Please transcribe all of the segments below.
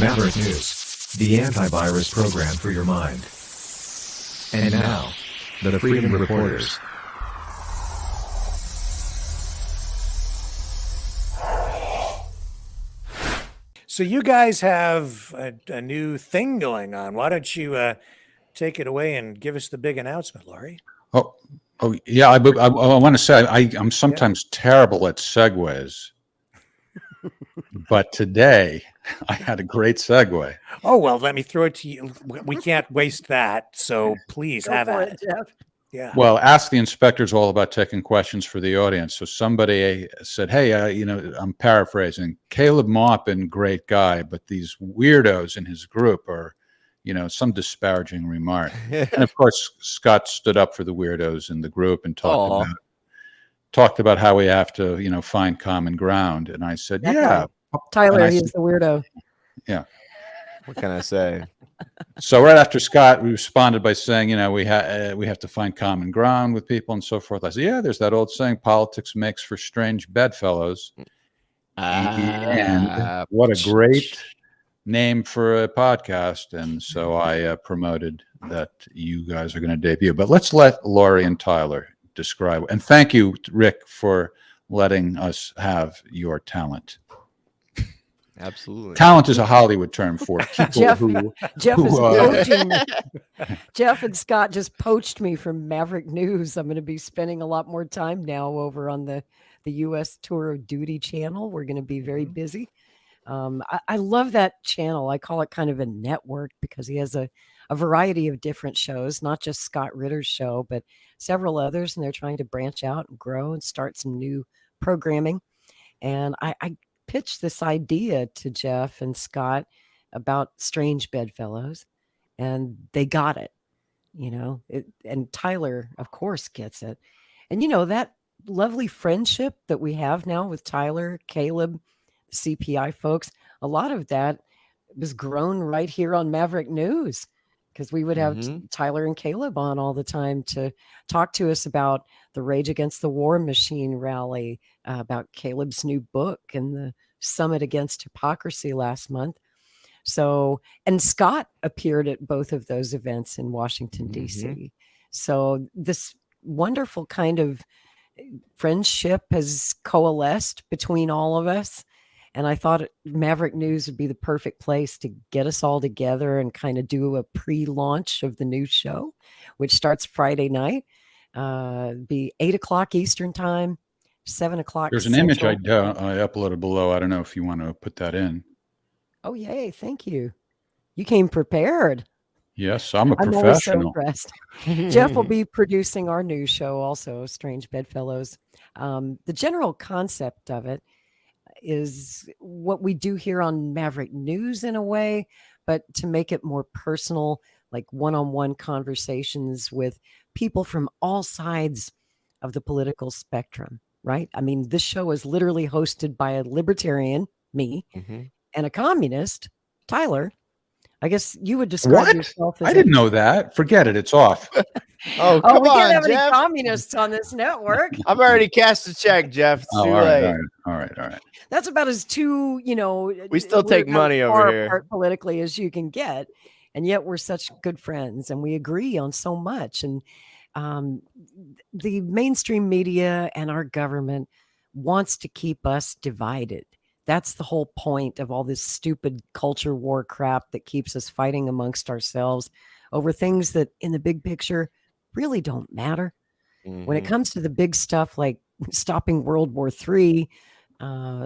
Maverick News, the antivirus program for your mind. And now, the Freedom Reporters. So you guys have a new thing going on. Why don't you take it away and give us the big announcement, Laurie? Oh yeah. I want to say I'm sometimes terrible at segues, but today I had a great segue. Oh, well, let me throw it to you. We can't waste that, so please Go have for at it, it. Jeff. Yeah. Well, Ask the Inspector's all about taking questions for the audience. So somebody said, hey, I'm paraphrasing, Caleb Maupin, great guy, but these weirdos in his group are, some disparaging remark. And of course, Scott stood up for the weirdos in the group and talked about how we have to, find common ground. And I said, Tyler, he's the weirdo. Yeah. What can I say? So right after Scott responded by saying, we have to find common ground with people and so forth. I said, yeah, there's that old saying, politics makes for strange bedfellows. And what a great name for a podcast. And so I promoted that you guys are going to debut. But let's let Laurie and Tyler describe. And thank you, Rick, for letting us have your talent. Absolutely. Talent is a Hollywood term for people Jeff and Scott just poached me from Maverick News. I'm going to be spending a lot more time now over on the U.S. Tour of Duty channel. We're going to be very busy. I love that channel. I call it kind of a network because he has a variety of different shows, not just Scott Ritter's show, but several others. And they're trying to branch out and grow and start some new programming. And I pitched this idea to Jeff and Scott about Strange Bedfellows, and they got it, and Tyler, of course, gets it. And, that lovely friendship that we have now with Tyler, Caleb, CPI folks, a lot of that was grown right here on Maverick News, because we would have Tyler and Caleb on all the time to talk to us about the Rage Against the War Machine rally, about Caleb's new book and the Summit Against Hypocrisy last month. So, and Scott appeared at both of those events in Washington, D.C. So this wonderful kind of friendship has coalesced between all of us. And I thought Maverick News would be the perfect place to get us all together and kind of do a pre-launch of the new show, which starts Friday night. Be 8:00 Eastern time, 7:00. There's an image I uploaded below. I don't know if you want to put that in. Oh, yay. Thank you. You came prepared. Yes, I'm a I'm professional. always so impressed. Jeff will be producing our new show also, Strange Bedfellows. The general concept of it is what we do here on Maverick News in a way, but to make it more personal, like one-on-one conversations with people from all sides of the political spectrum, right? I mean, this show is literally hosted by a libertarian, me, and a communist, Tyler. I guess you would describe yourself as I didn't know that. Forget it. It's off. Oh, come we on, can't have Jeff. any communists on this network. I've already cast a check, Jeff. It's too late. All right. That's about as too, we still take money over here apart politically as you can get. And yet we're such good friends and we agree on so much. And the mainstream media and our government wants to keep us divided. That's the whole point of all this stupid culture war crap that keeps us fighting amongst ourselves over things that in the big picture really don't matter. When it comes to the big stuff like stopping World War III,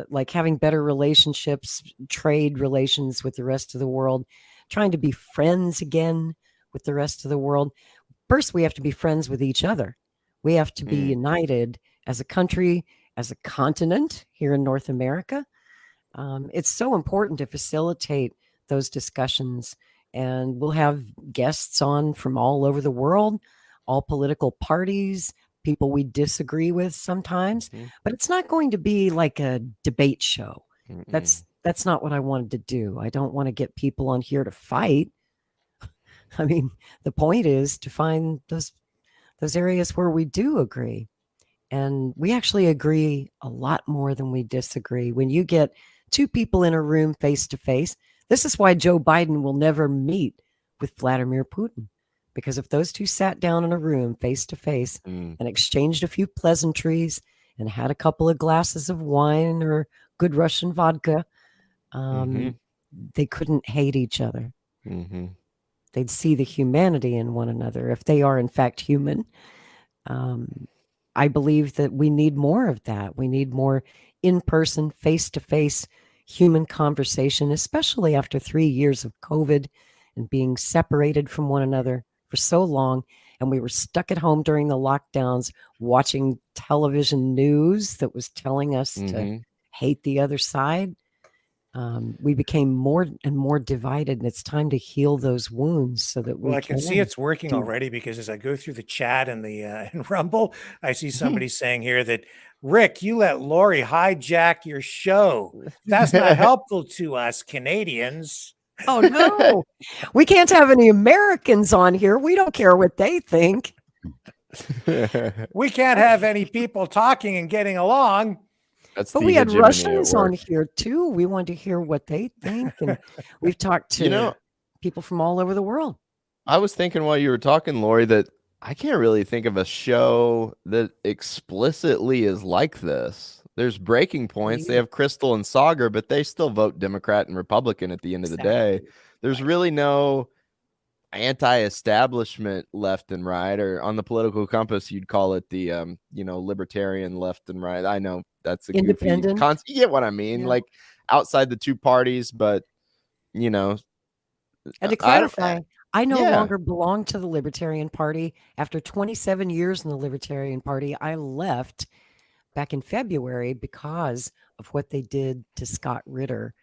like having better relationships, trade relations with the rest of the world, trying to be friends again with the rest of the world. First, we have to be friends with each other. We have to be united as a country, as a continent here in North America. It's so important to facilitate those discussions, and we'll have guests on from all over the world, all political parties, people we disagree with sometimes, but it's not going to be like a debate show. That's not what I wanted to do. I don't want to get people on here to fight. I mean, the point is to find those areas where we do agree. And we actually agree a lot more than we disagree. When you get two people in a room face to face, This is why Joe Biden will never meet with Vladimir Putin, because if those two sat down in a room face to face and exchanged a few pleasantries and had a couple of glasses of wine or good Russian vodka, they couldn't hate each other. They'd see the humanity in one another if they are in fact human. I believe that we need more of that. We need more in-person, face-to-face human conversation, especially after 3 years of COVID and being separated from one another for so long. And we were stuck at home during the lockdowns watching television news that was telling us to hate the other side. We became more and more divided, and it's time to heal those wounds so that I can see it's working already, because as I go through the chat and the in Rumble, I see somebody saying here that, Rick, you let Lori hijack your show. That's not helpful to us Canadians. Oh, no. We can't have any Americans on here. We don't care what they think. We can't have any people talking and getting along. But we had Russians on here too. We wanted to hear what they think. And we've talked to people from all over the world. I was thinking while you were talking, Lori, that I can't really think of a show that explicitly is like this. There's breaking points. They have Crystal and Sagar, but they still vote Democrat and Republican at the end of the day. There's really no anti-establishment left and right, or on the political compass, you'd call it the, libertarian left and right. I know that's a independent. You get what I mean? Yeah. Like outside the two parties, but and to clarify, I no longer belong to the Libertarian Party. After 27 years in the Libertarian Party, I left back in February because of what they did to Scott Ritter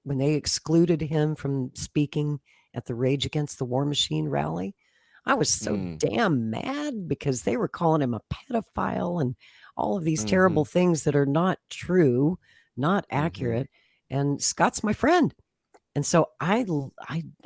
when they excluded him from speaking at the Rage Against the War Machine rally. I was so damn mad because they were calling him a pedophile and all of these terrible things that are not true, not accurate. And Scott's my friend. And so I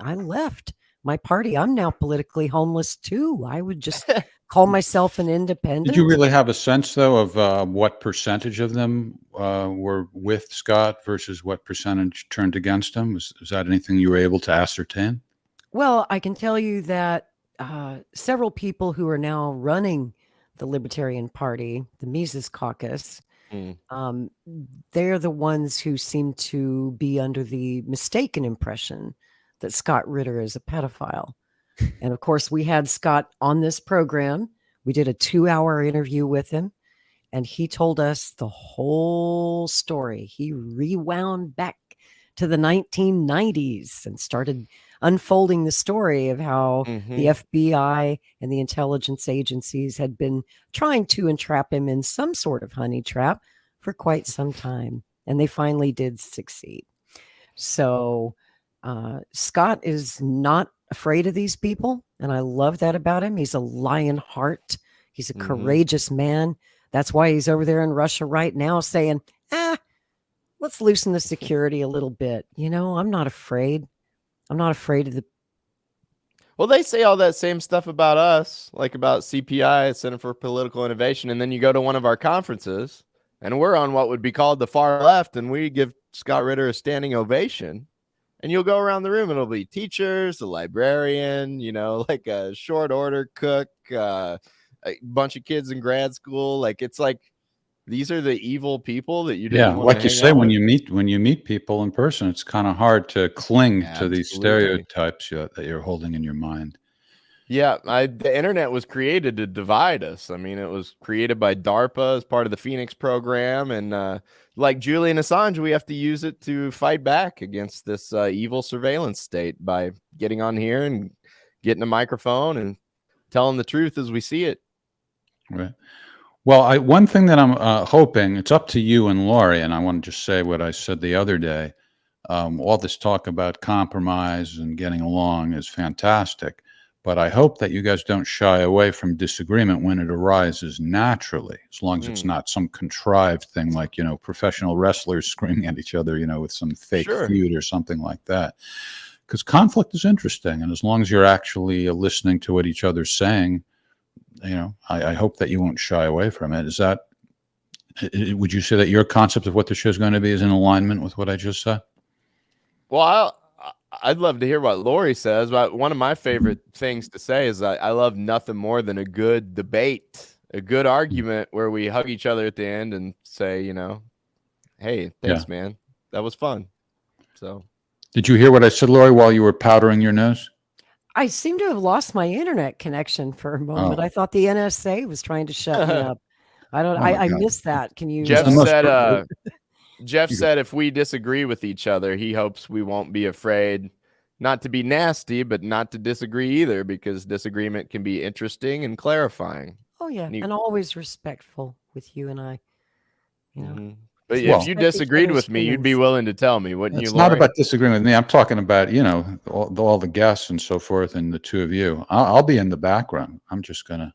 left my party. I'm now politically homeless too. I would just call myself an independent. Did you really have a sense, though, of what percentage of them were with Scott versus what percentage turned against him? Was that anything you were able to ascertain? Well, I can tell you that several people who are now running the Libertarian Party, the Mises Caucus, they're the ones who seem to be under the mistaken impression that Scott Ritter is a pedophile. And of course, we had Scott on this program. We did a 2-hour interview with him, and he told us the whole story. He rewound back to the 1990s and started unfolding the story of how the FBI and the intelligence agencies had been trying to entrap him in some sort of honey trap for quite some time. And they finally did succeed. So Scott is not afraid of these people. And I love that about him. He's a lion heart. He's a courageous man. That's why he's over there in Russia right now saying, let's loosen the security a little bit. I'm not afraid. I'm not afraid of the. Well, they say all that same stuff about us, like about CPI, Center for Political Innovation. And then you go to one of our conferences and we're on what would be called the far left. And we give Scott Ritter a standing ovation. And you'll go around the room. It'll be teachers, a librarian, like a short order cook, a bunch of kids in grad school. Like, it's like, these are the evil people that you didn't want like to you hang say, out when with. you meet people in person, it's kind of hard to cling to these stereotypes that you're holding in your mind. Yeah, the internet was created to divide us. I mean, it was created by DARPA as part of the Phoenix program, and like Julian Assange, we have to use it to fight back against this evil surveillance state by getting on here and getting a microphone and telling the truth as we see it. Right. Well, one thing that I'm hoping, it's up to you and Lori, and I want to just say what I said the other day. All this talk about compromise and getting along is fantastic, but I hope that you guys don't shy away from disagreement when it arises naturally, as long as it's not some contrived thing like, professional wrestlers screaming at each other, with some fake feud or something like that. Because conflict is interesting, and as long as you're actually listening to what each other's saying, I hope that you won't shy away from it. Would you say that your concept of what the show is going to be is in alignment with what I just said? Well, I'd love to hear what Lori says, but one of my favorite things to say is I love nothing more than a good debate, a good argument where we hug each other at the end and say, hey, thanks, man. That was fun. So, did you hear what I said, Lori, while you were powdering your nose? I seem to have lost my internet connection for a moment. Oh. I thought the NSA was trying to shut me up. I missed that. Can you? Jeff said if we disagree with each other, he hopes we won't be afraid not to be nasty, but not to disagree either, because disagreement can be interesting and clarifying. Oh, yeah. And always respectful with you and I. Mm-hmm. But if you disagreed with me, you'd be willing to tell me, wouldn't you, It's Lori? not about disagreeing with me. I'm talking about, all the guests and so forth and the two of you. I'll be in the background. I'm just going to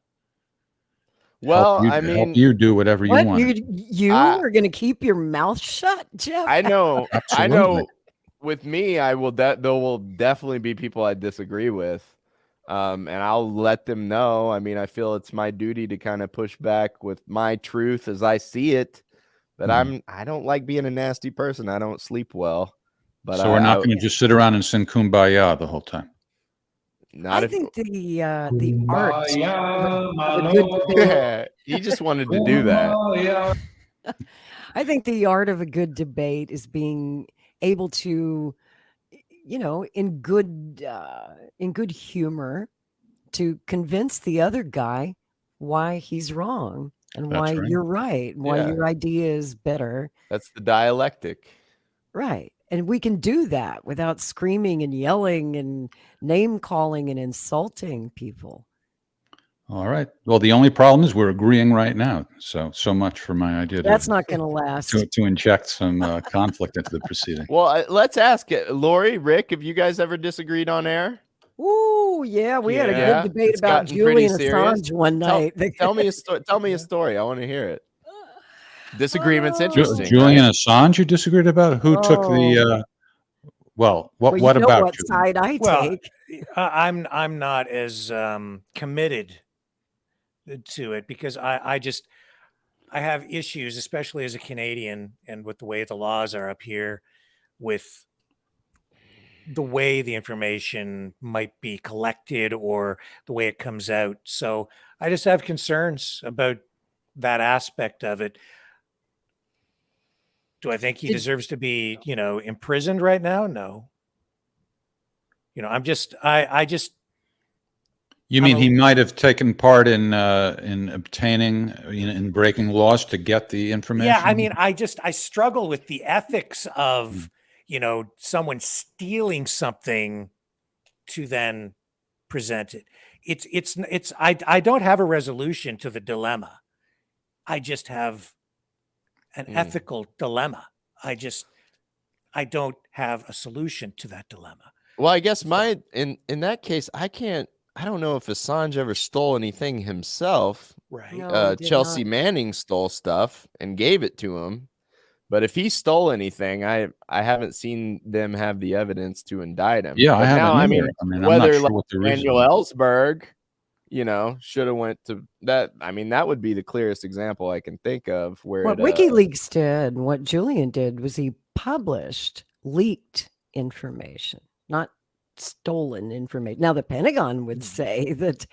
help you do whatever you want. You are going to keep your mouth shut, Jeff? I know. Absolutely. I know. With me, there will definitely be people I disagree with. And I'll let them know. I mean, I feel it's my duty to kind of push back with my truth as I see it. But I don't like being a nasty person. I don't sleep well. But so we're not going to just sit around and sing Kumbaya the whole time. I think the art of a good debate. He just wanted to do that. I think the art of a good debate is being able to, in good humor, to convince the other guy why he's wrong and why you're right, why your idea is better. That's the dialectic. Right. And we can do that without screaming and yelling and name calling and insulting people. All right. Well, the only problem is we're agreeing right now. So much for my idea. That's not going to last. To inject some conflict into the proceeding. Well, let's ask it. Lori, Rick, have you guys ever disagreed on air? Ooh, yeah. We had a good debate about Julian Assange one night. Tell me a story. I want to hear it. Disagreement's interesting. Julian Assange, you disagreed about? Who took the? What about what side I take? I'm not as committed to it because I have issues, especially as a Canadian, and with the way the laws are up here, with the way the information might be collected or the way it comes out. So I just have concerns about that aspect of it. Do I think he deserves to be, imprisoned right now? No. I just. You mean he might have taken part in obtaining, in breaking laws to get the information? Yeah, I mean, I struggle with the ethics of, someone stealing something to then present it. I don't have a resolution to the dilemma. I just have an ethical dilemma. I don't have a solution to that dilemma. Well, I guess in that case, I don't know if Assange ever stole anything himself. Right. No, Chelsea Manning stole stuff and gave it to him. But if he stole anything, I haven't seen them have the evidence to indict him. Yeah, but I haven't. now, I mean, whether Daniel Ellsberg, should have went to that. I mean, that would be the clearest example I can think of where what WikiLeaks did, what Julian did, was he published leaked information, not stolen information. Now, the Pentagon would say that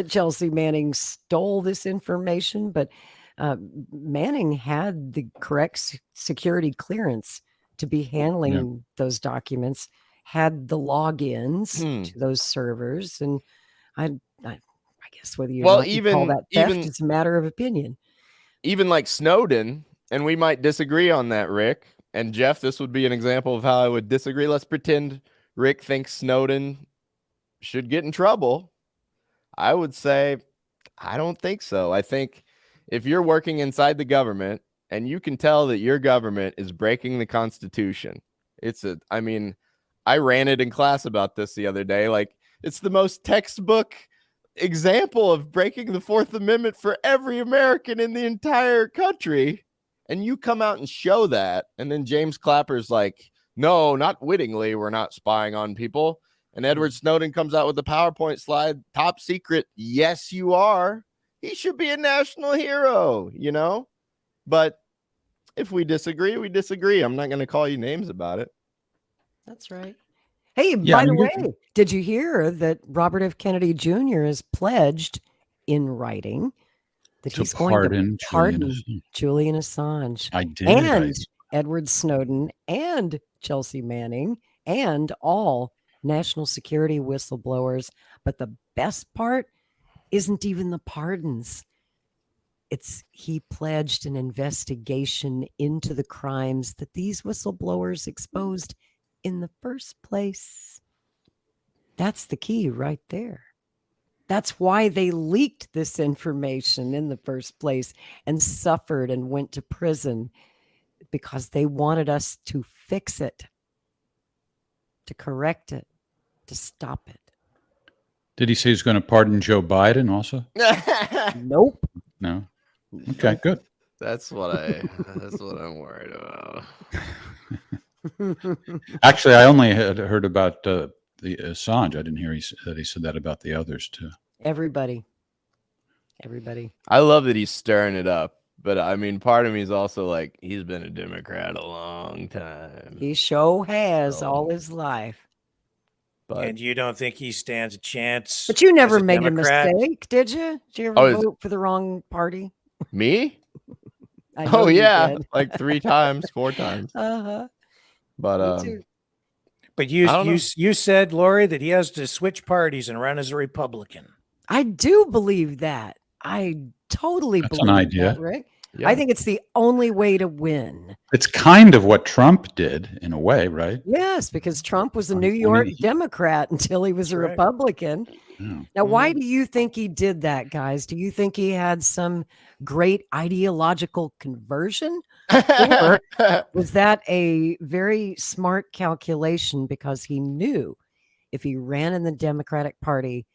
Chelsea Manning stole this information, but Manning had the correct security clearance to be handling those documents, had the logins to those servers, and I guess whether you call that theft, it's a matter of opinion. Even like Snowden, and we might disagree on that, Rick and Jeff. This would be an example of how I would disagree. Let's pretend Rick thinks Snowden should get in trouble. I would say, I don't think so. I think if you're working inside the government and you can tell that your government is breaking the Constitution, I ranted in class about this the other day. Like, it's the most textbook example of breaking the Fourth Amendment for every American in the entire country. And you come out and show that. And then James Clapper's like, no, not wittingly. We're not spying on people. And Edward Snowden comes out with the PowerPoint slide, top secret. Yes, you are. He should be a national hero, But if we disagree, we disagree. I'm not going to call you names about it. That's right. Hey, Yeah, by I the mean, way, did you hear that Robert F. Kennedy Jr. has pledged in writing that to he's going to pardon Julian pardon Assange. Julian Assange I did. and Edward Snowden and Chelsea Manning and all national security whistleblowers? But the best part isn't even the pardons. It's he pledged an investigation into the crimes that these whistleblowers exposed in the first place. That's the key right there. That's why they leaked this information in the first place and suffered and went to prison, because they wanted us to fix it, to correct it, to stop it. Did he say he's going to pardon Joe Biden also? Nope. No. Okay, good. That's what I'm worried about. Actually, I only had heard about the Assange. I didn't hear that he said that about the others too. Everybody. I love that he's stirring it up, but I mean, part of me is also like, he's been a Democrat a long time. He sure has So- all his life. But And you don't think he stands a chance? But you never as a made Democrat? a mistake, did you? Did you ever Oh, vote for the wrong party? me? I know Oh you yeah, did. like 3 times, 4 times. Uh-huh. But Me too. But I don't know. you said, Lori, that he has to switch parties and run as a Republican. I do believe that. I totally That's an believe idea. that, Rick. yeah. I think it's the only way to win. It's kind of what Trump did in a way, right? Yes, because Trump was a I New mean, York he- Democrat until he was a That's right. Republican. Yeah. Now, why do you think he did that, guys? Do you think he had some great ideological conversion? Or was that a very smart calculation because he knew if he ran in the Democratic Party,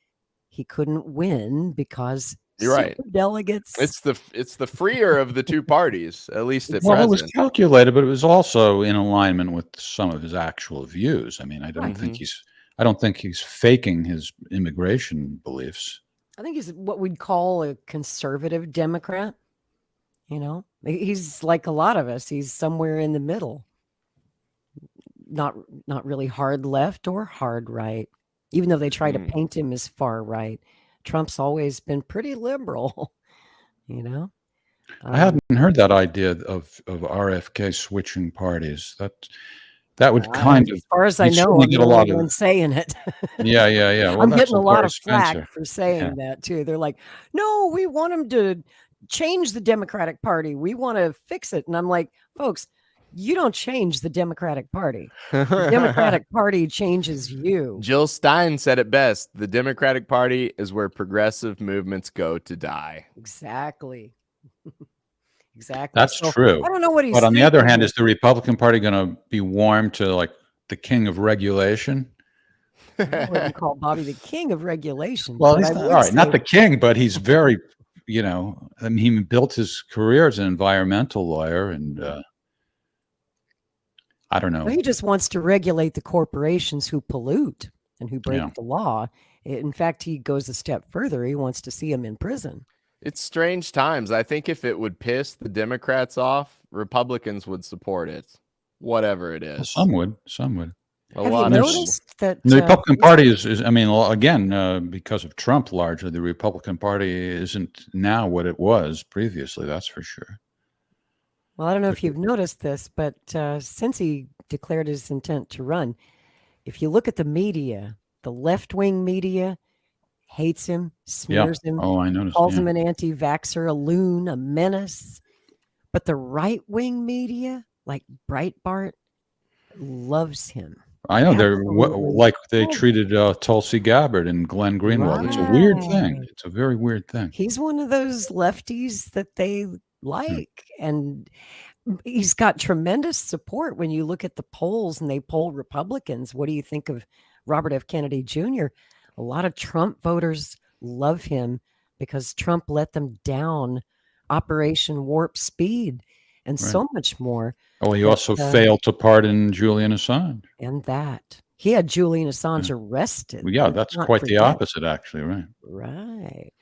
he couldn't win because You're right. delegates. It's the freer of the two parties, at least at Well, it was present. calculated, but it was also in alignment with some of his actual views. I mean, I don't think he's faking his immigration beliefs. I think he's what we'd call a conservative Democrat. You know, he's like a lot of us. He's somewhere in the middle. Not really hard left or hard right, even though they try to paint him as far right. Trump's always been pretty liberal, you know. I hadn't heard that idea of RFK switching parties. That would kind of, as far as I you'd know, certainly I'm get the a lot only of- one saying it. yeah. Well, I'm that's getting a lot Laura of flack Spencer. for saying Yeah. that too. They're like, "No, we want him to change the Democratic Party. We want to fix it." And I'm like, "Folks, you don't change the Democratic Party. The Democratic Party changes you." Jill Stein said it best. The Democratic Party is where progressive movements go to die. Exactly. Exactly. That's So, true. I don't know what he's But on the other thinking. hand, is the Republican Party going to be warm to like the king of regulation? I wouldn't call Bobby the king of regulation. Well, but he's I not, would all right, not say- the king, but he's very, I mean, he built his career as an environmental lawyer, and I don't know. Well, he just wants to regulate the corporations who pollute and who break Yeah. the law. In fact, he goes a step further. He wants to see them in prison. It's strange times. I think if it would piss the Democrats off, Republicans would support it, whatever it Well, is. some would. A Have lot you of noticed that The Republican Party is, I mean, again, because of Trump, largely, the Republican Party isn't now what it was previously. That's for sure. well, I don't know if you've noticed this, but since he declared his intent to run, if you look at the media, the left-wing media hates him, smears him, Oh, I noticed. calls yeah. him an anti-vaxxer, a loon, a menace. But the right-wing media, like Breitbart, loves him. I know they're Absolutely. like they Oh. treated Tulsi Gabbard and Glenn Greenwald. It's a weird thing. Right. It's a very weird thing. He's one of those lefties that they like, and he's got tremendous support when you look at the polls and they poll Republicans. What do you think of Robert F. Kennedy Jr.? A lot of Trump voters love him because Trump let them down Operation Warp Speed and so much more. Oh, he But, also failed to pardon Julian Assange. And that he had Julian Assange arrested. Well, yeah, Let's that's not quite the forget. opposite, actually, right? Right.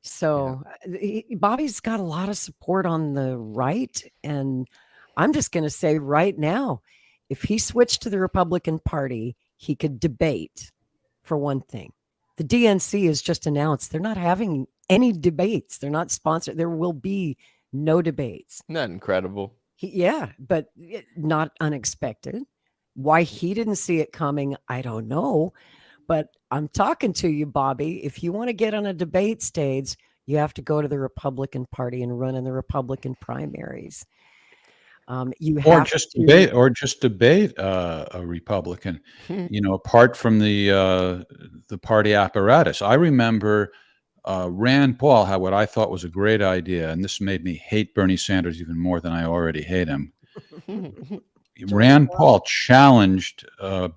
So Bobby's got a lot of support on the right. And I'm just going to say right now, if he switched to the Republican Party, he could debate, for one thing. The DNC has just announced they're not having any debates. They're not sponsored. There will be no debates. Isn't that incredible? But not unexpected. Why he didn't see it coming, I don't know. But I'm talking to you, Bobby. If you want to get on a debate stage, you have to go to the Republican Party and run in the Republican primaries. You have just debate a Republican. Apart from the party apparatus. I remember Rand Paul had what I thought was a great idea, and this made me hate Bernie Sanders even more than I already hate him. Rand Paul challenged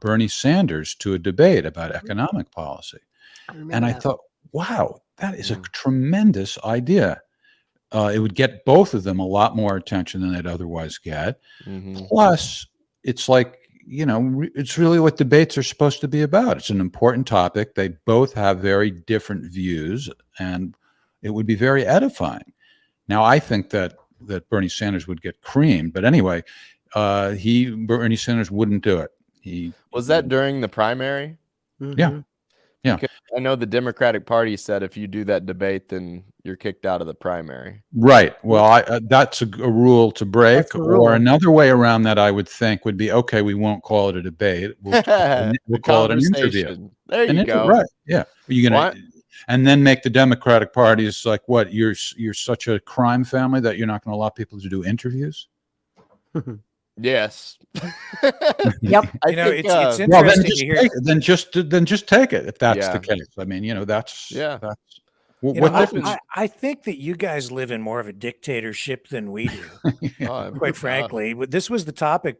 Bernie Sanders to a debate about economic policy, and I thought, wow, that is a tremendous idea. It would get both of them a lot more attention than they'd otherwise get. Plus, it's like, it's really what debates are supposed to be about. It's an important topic. They both have very different views, and it would be very edifying. Now, I think that Bernie Sanders would get creamed, but anyway, Bernie Sanders wouldn't do it. Was that during the primary? Yeah. Because I know the Democratic Party said if you do that debate, then you're kicked out of the primary. Right. Well, that's a rule to break. Or another way around that, I would think, would be, okay, we won't call it a debate. We'll call it an interview. There you go. Right. Yeah. You're gonna, and then make the Democratic Parties like, what? You're such a crime family that you're not going to allow people to do interviews. Yes. Yep. It's interesting to hear. Then just take it if that's the case. I mean, that's. What difference? I think that you guys live in more of a dictatorship than we do. Quite frankly, this was the topic,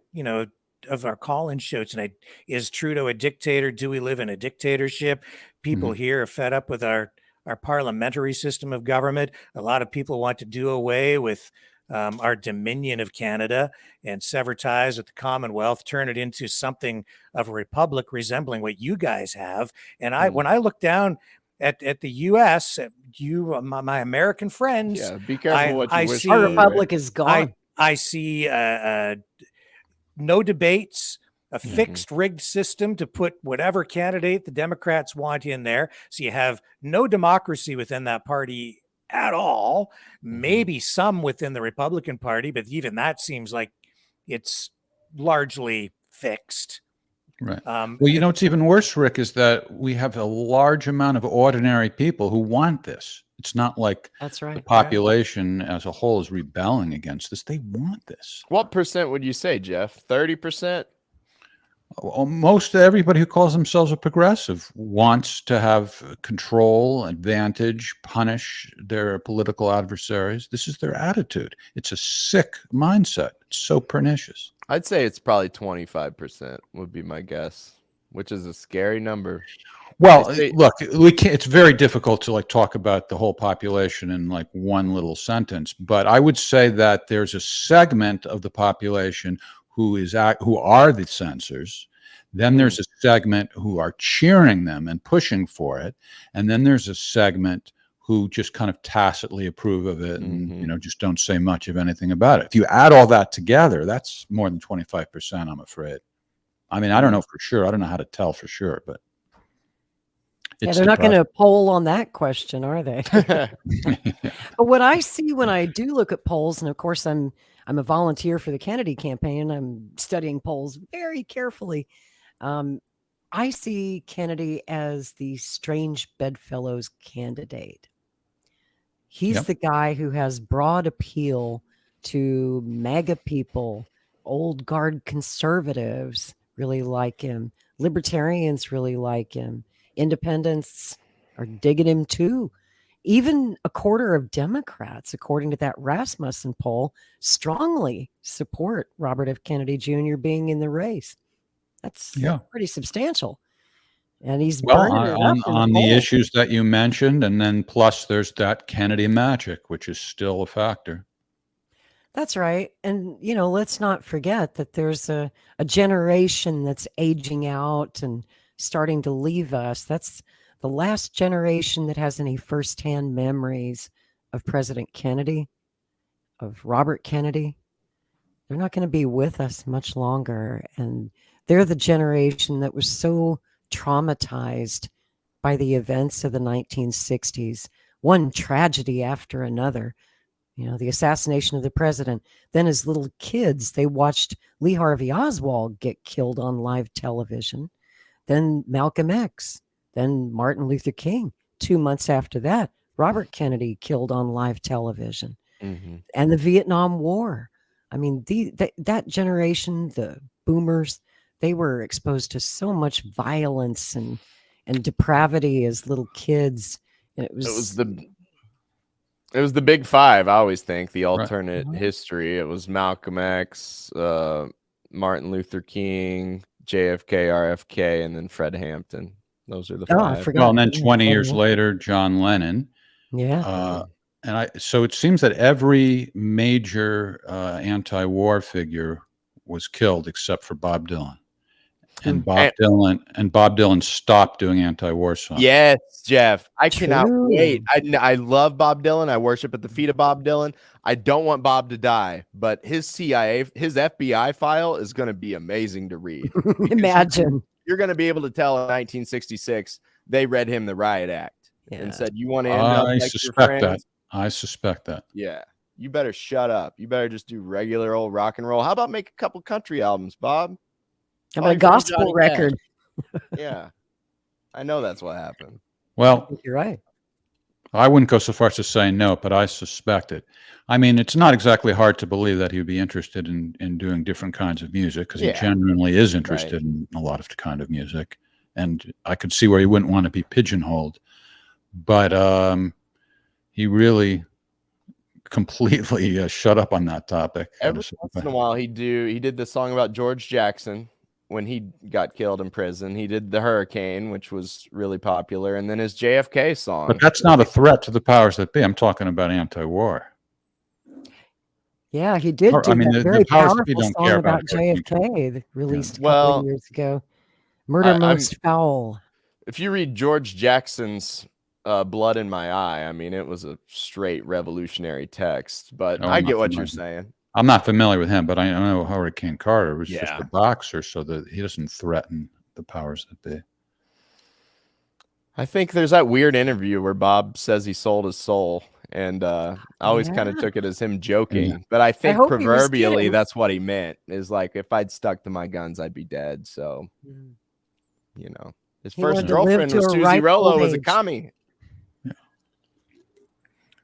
of our call-in show tonight. Is Trudeau a dictator? Do we live in a dictatorship? People here are fed up with our parliamentary system of government. A lot of people want to do away with our Dominion of Canada and sever ties with the Commonwealth, turn it into something of a republic resembling what you guys have. And when I look down at the U.S., my American friends, be careful what you wish see. Our republic is gone. I see no debates, a fixed rigged system to put whatever candidate the Democrats want in there. So you have no democracy within that party at all. Maybe some within the Republican Party, but even that seems like it's largely fixed. Right. Well, what's even worse, Rick, is that we have a large amount of ordinary people who want this. It's not like that's right. The population as a whole is rebelling against this. They want this. What percent would you say, Jeff? 30%? Most everybody who calls themselves a progressive wants to have control, advantage, punish their political adversaries. This is their attitude. It's a sick mindset. It's so pernicious. I'd say it's probably 25% would be my guess, which is a scary number. Well, look, we can't. It's very difficult to talk about the whole population in one little sentence. But I would say that there's a segment of the population who are the censors. Then there's a segment who are cheering them and pushing for it, and then there's a segment who just kind of tacitly approve of it and just don't say much of anything about it. If you add all that together, that's more than 25%, I'm afraid. I mean, I don't know for sure. I don't know how to tell for sure, but they're not going to poll on that question, are they? But what I see when I do look at polls, and of course I'm a volunteer for the Kennedy campaign, I'm studying polls very carefully. I see Kennedy as the Strange Bedfellows candidate. He's the guy who has broad appeal to MAGA people. Old guard conservatives really like him. Libertarians really like him. Independents are digging him too. Even a quarter of Democrats, according to that Rasmussen poll, strongly support Robert F. Kennedy Jr. being in the race. That's pretty substantial. And he's on the issues that you mentioned, and then plus there's that Kennedy magic, which is still a factor. That's right. And, let's not forget that there's a generation that's aging out and starting to leave us. That's the last generation that has any firsthand memories of President Kennedy, of Robert Kennedy. they're not going to be with us much longer. And they're the generation that was so traumatized by the events of the 1960s, one tragedy after another. The assassination of the president. Then as little kids, they watched Lee Harvey Oswald get killed on live television. Then Malcolm X. Then Martin Luther King. 2 months after that, Robert Kennedy killed on live television. Mm-hmm. And the Vietnam War. I mean, that generation, the boomers, they were exposed to so much violence and depravity as little kids. And it was the big five. I always think the Right. alternate history. It was Malcolm X, Martin Luther King, JFK, RFK, and then Fred Hampton. Those are the I five. forgot. Well, and then 20 years later, John Lennon. Yeah. So it seems that every major anti-war figure was killed except for Bob Dylan. And Bob Dylan stopped doing anti-war songs. Yes, Jeff. I cannot True. wait. I love Bob Dylan. I worship at the feet of Bob Dylan. I don't want Bob to die, but his FBI file is going to be amazing to read. Imagine. You're going to be able to tell in 1966 they read him the riot act and said, "You want to end up like your friends?" I suspect that. Yeah. You better shut up. You better just do regular old rock and roll. How about make a couple country albums, Bob? How about a gospel record? Yeah. I know that's what happened. Well, You're right. I wouldn't go so far as to say no, but I suspect it. I mean, it's not exactly hard to believe that he would be interested in doing different kinds of music, because he genuinely is interested in a lot of kind of music. And I could see where he wouldn't want to be pigeonholed. But he really completely shut up on that topic. Every once in a while he did the song about George Jackson when he got killed in prison. He did the Hurricane, which was really popular, and then his JFK song. But that's not a threat to the powers that be. I'm talking about anti-war. Yeah, he did do that very powerful song about JFK released a couple of years ago. Murder Most Foul. If you read George Jackson's Blood in My Eye, I mean, it was a straight revolutionary text, but I get what you're saying. I'm not familiar with him, but I know Hurricane Carter was just a boxer, so that he doesn't threaten the powers that be. I think there's that weird interview where Bob says he sold his soul, and I always kind of took it as him joking, but I think proverbially that's what he meant, is like, if I'd stuck to my guns, I'd be dead. So, his first girlfriend was Susie Rollo, was a commie.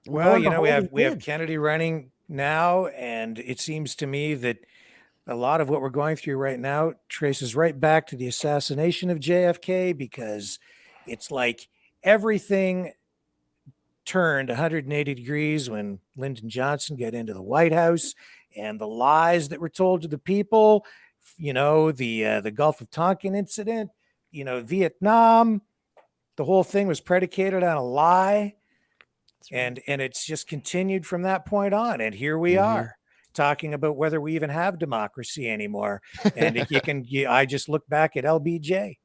Well, we have Kennedy running now, and it seems to me that a lot of what we're going through right now traces right back to the assassination of JFK, because it's like everything turned 180 degrees when Lyndon Johnson got into the White House, and the lies that were told to the people, the Gulf of Tonkin incident, Vietnam, the whole thing was predicated on a lie. And it's just continued from that point on. And here we are talking about whether we even have democracy anymore. And I just look back at LBJ.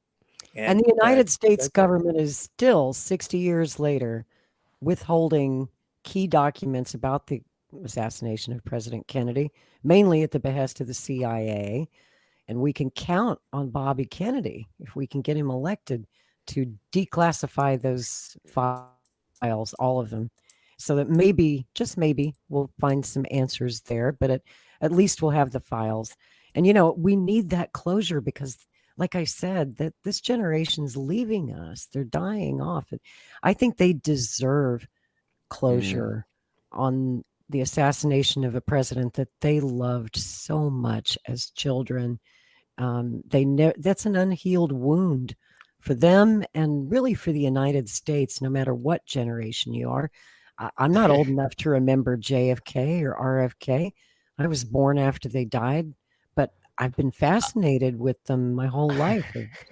And the United States government is still 60 years later withholding key documents about the assassination of President Kennedy, mainly at the behest of the CIA. And we can count on Bobby Kennedy, if we can get him elected, to declassify those files, all of them, so that maybe, just maybe, we'll find some answers there, but at least we'll have the files. And, we need that closure, because, like I said, that this generation's leaving us. They're dying off. I think they deserve closure on the assassination of a president that they loved so much as children. That's an unhealed wound for them, and really for the United States, no matter what generation you are. I'm not old enough to remember JFK or RFK. I was born after they died, but I've been fascinated with them my whole life.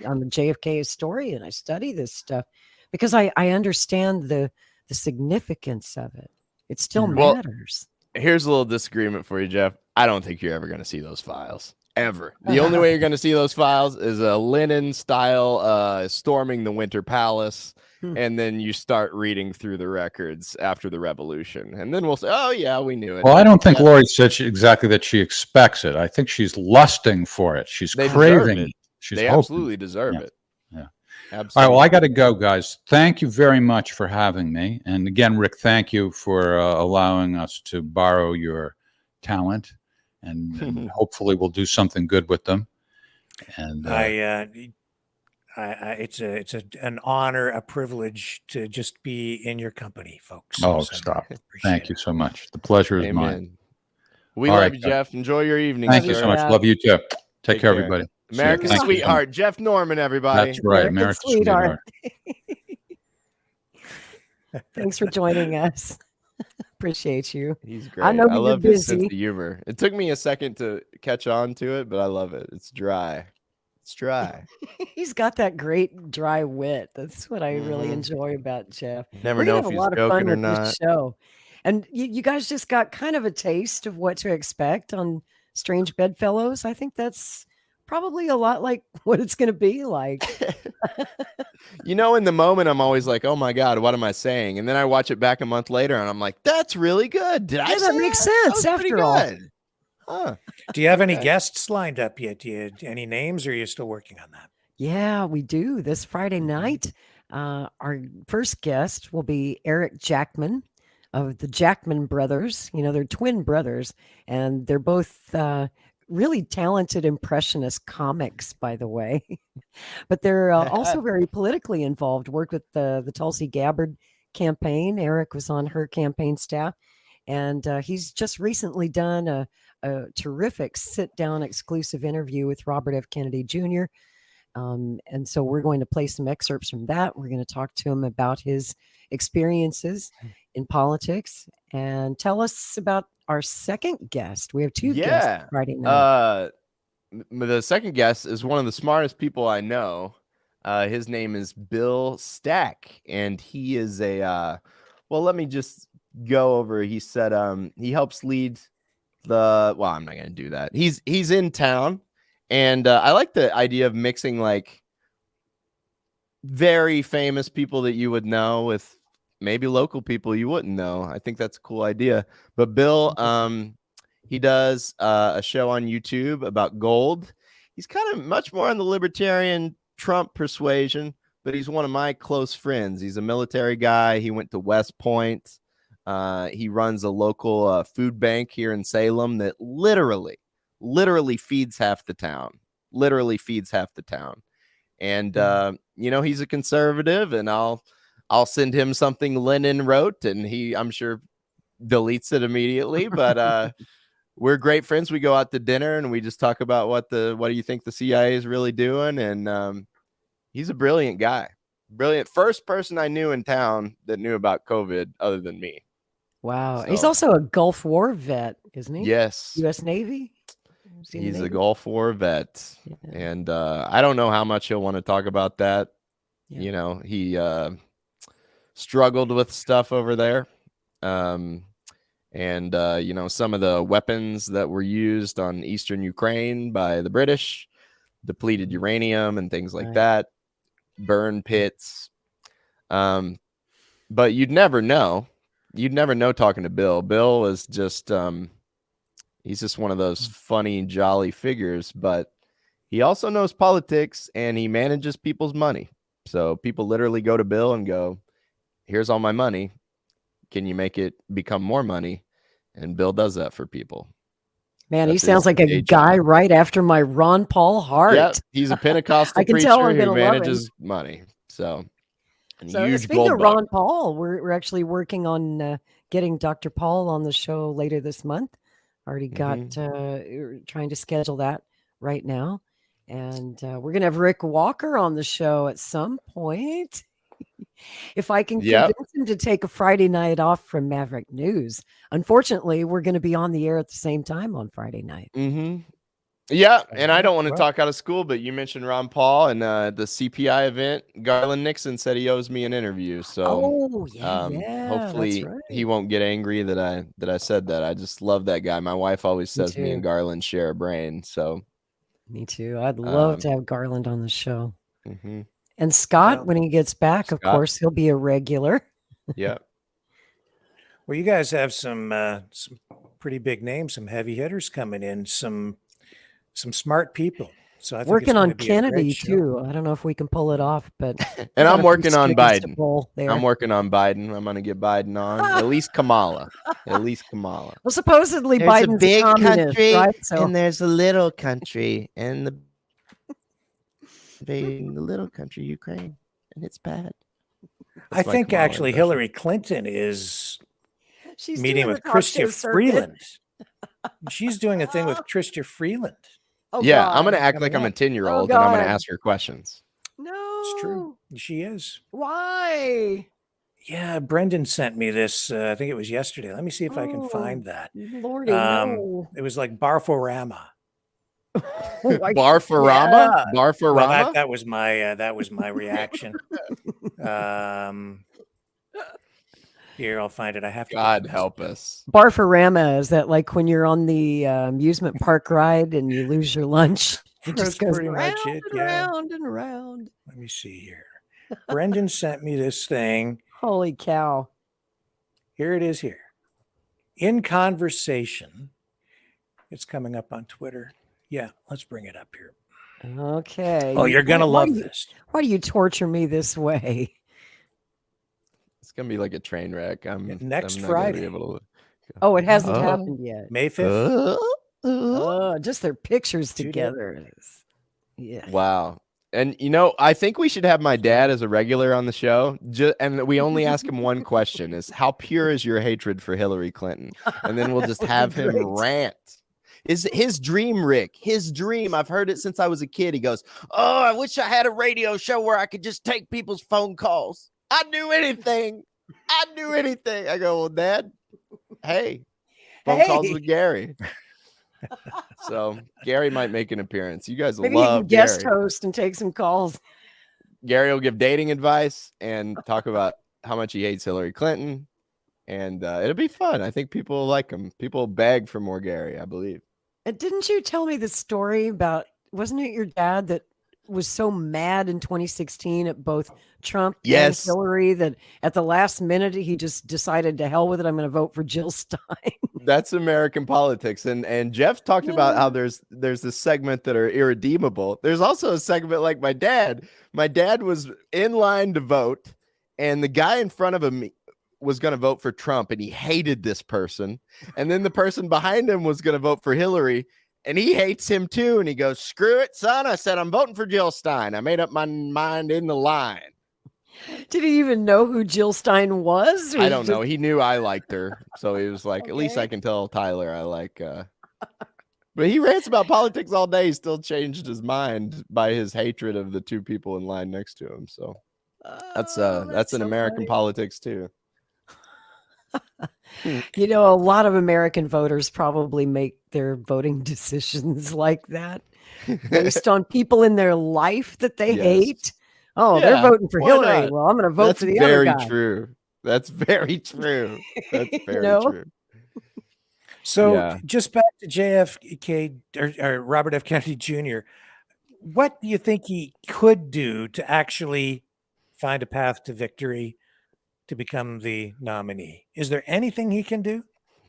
I'm a JFK historian. I study this stuff because I understand the significance of it. It still matters. Here's a little disagreement for you, Jeff. I don't think you're ever going to see those files. ever. The only way you're going to see those files is a Lenin style storming the Winter Palace. And then you start reading through the records after the revolution. And then we'll say, oh, yeah, we knew it. Well, I don't think Lori said exactly that she expects it. I think she's lusting for it. She's craving it. They absolutely deserve it. Yeah. Absolutely. All right. Well, I got to go, guys. Thank you very much for having me. And again, Rick, thank you for allowing us to borrow your talent. And hopefully we'll do something good with them. And it's an honor, a privilege to just be in your company, folks. Oh, so stop. Thank you so much. The pleasure is mine. We love you, Jeff. Enjoy your evening. Thank you so much. Love you too. Take care, everybody. America's sweetheart, Jeff Norman, everybody. That's right. America's sweetheart. Thanks for joining us. Appreciate you. He's great. I know I love you're his sense busy. of humor. It took me a second to catch on to it, but I love it. It's dry. It's dry. He's got that great dry wit. That's what I really enjoy about Jeff. Never We're know gonna if have he's a lot of joking fun or with not. this show. And you guys just got kind of a taste of what to expect on Strange Bedfellows. I think that's probably a lot like what it's going to be like. In the moment, I'm always like, oh my God, what am I saying? And then I watch it back a month later and I'm like, that's really good. Did I say that makes sense That was pretty after all. good. Huh. Do you have any guests lined up yet? Do you any names, or are you still working on that? Yeah, we do. This Friday night, our first guest will be Eric Jackman of the Jackman brothers. They're twin brothers, and they're both really talented impressionist comics, by the way. But they're also very politically involved, worked with the Tulsi Gabbard campaign. Eric was on her campaign staff, and he's just recently done a terrific sit-down exclusive interview with Robert F. Kennedy Jr., and so we're going to play some excerpts from that. We're going to talk to him about his experiences in politics and tell us about our second guest. We have two guests Friday night. The second guest is one of the smartest people I know. His name is Bill Stack, and he is well, let me just go over. He said he helps lead I'm not going to do that. He's in town. And I like the idea of mixing like very famous people that you would know with maybe local people you wouldn't know. I think that's a cool idea. But Bill, he does a show on YouTube about gold. He's kind of much more on the libertarian Trump persuasion, but he's one of my close friends. He's a military guy. He went to West Point. He runs a local food bank here in Salem that literally feeds half the town. And he's a conservative, and I'll send him something Lenin wrote, and I'm sure deletes it immediately. But we're great friends. We go out to dinner and we just talk about what do you think the CIA is really doing? And he's a brilliant guy. Brilliant. First person I knew in town that knew about COVID other than me. Wow. So, he's also a Gulf War vet, isn't he? Yes. U.S. Navy? He's a Gulf War vet. Yeah. And I don't know how much he'll want to talk about that. Yeah. He struggled with stuff over there. And some of the weapons that were used on eastern Ukraine by the British, depleted uranium and things like that, burn pits. But you'd never know. You'd never know talking to Bill. Bill was just, he's just one of those funny, jolly figures, but he also knows politics and he manages people's money. So people literally go to Bill and go, here's all my money. Can you make it become more money? And Bill does that for people. Man, he sounds like a guy right after my Ron Paul heart. Yeah, he's a Pentecostal preacher who manages money. So speaking of Ron Paul, we're actually working on getting Dr. Paul on the show later this month. Already got trying to schedule that right now. And we're going to have Rick Walker on the show at some point. If I can convince him to take a Friday night off from Maverick News. Unfortunately, we're going to be on the air at the same time on Friday night. Mm-hmm. Yeah, and I don't want to talk out of school, but you mentioned Ron Paul and the CPI event. Garland Nixon said he owes me an interview, so hopefully he won't get angry that I said that. I just love that guy. My wife always says me and Garland share a brain, so Me too. I'd love Um, to have Garland on the show. hmm And Scott, Well, when he gets back, of Scott. course, he'll be a regular. Yeah. Well, you guys have some pretty big names, some heavy hitters coming in, some smart people. So I think it's Working going on to be a great Kennedy show. too. I don't know if we can pull it off, but And I'm got a few working on strings to Biden. pull there. I'm working on Biden. I'm going to get Biden on. At least Kamala. At least Kamala. Well, supposedly There's Biden's a big communist, country right? So and there's a little country, and the little country, Ukraine, and it's bad. I That's my think Kamala actually impression. Hillary Clinton is she's meeting doing with the talk Chrystia show circuit. Freeland. She's doing a thing with Chrystia Freeland. Oh, Yeah, God. I'm going to act like I'm a 10-year-old, and I'm going to God. ask her questions. No, It's true. She is. Why? Yeah, Brendan sent me this. I think it was yesterday. Let me see if I can Oh, find that. Lordy, Um, no. It was like Barforama. Barfarama? Yeah. Barfarama? Well, that was my reaction. Here, I'll find it. I have to. God help us. Barfarama, is that like when you're on the amusement park ride and you lose your lunch? It That's just goes pretty much round it, and yeah. round and round. Let me see here. Brendan sent me this thing. Holy cow. Here it is here. In conversation. It's coming up on Twitter. Yeah, let's bring it up here. Okay. Oh, you're going to Why love do you- this. Why do you torture me this way? It's going to be like a train wreck. I'm Next I'm not gonna Friday. be able to... Oh, it hasn't Oh. happened yet. May 5th. Oh, just their pictures 2 days. together. Yeah. Wow. And I think we should have my dad as a regular on the show. And we only ask him one question: is how pure is your hatred for Hillary Clinton? And then we'll just have him Great. rant. Is his dream, Rick? His dream. I've heard it since I was a kid. He goes, "Oh, I wish I had a radio show where I could just take people's phone calls. I'd do anything. I'd do anything." I go, "Well, Dad, hey, phone calls Hey. with Gary." So Gary might make an appearance. You guys will Maybe you can love guest Gary. host and take some calls. Gary will give dating advice and talk about how much he hates Hillary Clinton, and it'll be fun. I think people will like him. People will beg for more Gary, I believe. And didn't you tell me the story about, wasn't it your dad that was so mad in 2016 at both Trump Yes. and Hillary that at the last minute he just decided to hell with it, I'm going to vote for Jill Stein? That's American politics. And Jeff talked about how there's this segment that are irredeemable. There's also a segment like my dad. My dad was in line to vote, and the guy in front of him was going to vote for Trump, and he hated this person. And then the person behind him was going to vote for Hillary, and he hates him too. And he goes, "Screw it, son." I said, "I'm voting for Jill Stein. I made up my mind in the line." Did he even know who Jill Stein was? Or I he don't know. He knew I liked her. So he was like, at least Okay. I can tell Tyler I like. But he rants about politics all day. He still changed his mind by his hatred of the two people in line next to him. So that's Oh, an so American funny. politics too. You know, a lot of American voters probably make their voting decisions like that based on people in their life that they Yes. hate. Oh, Yeah, they're voting for why Hillary. not? Well, I'm going to vote That's for the other very guy. true. That's very true. That's You very know? true. So Yeah. just back to JFK or Robert F. Kennedy Jr., what do you think he could do to actually find a path to victory to become the nominee? Is there anything he can do?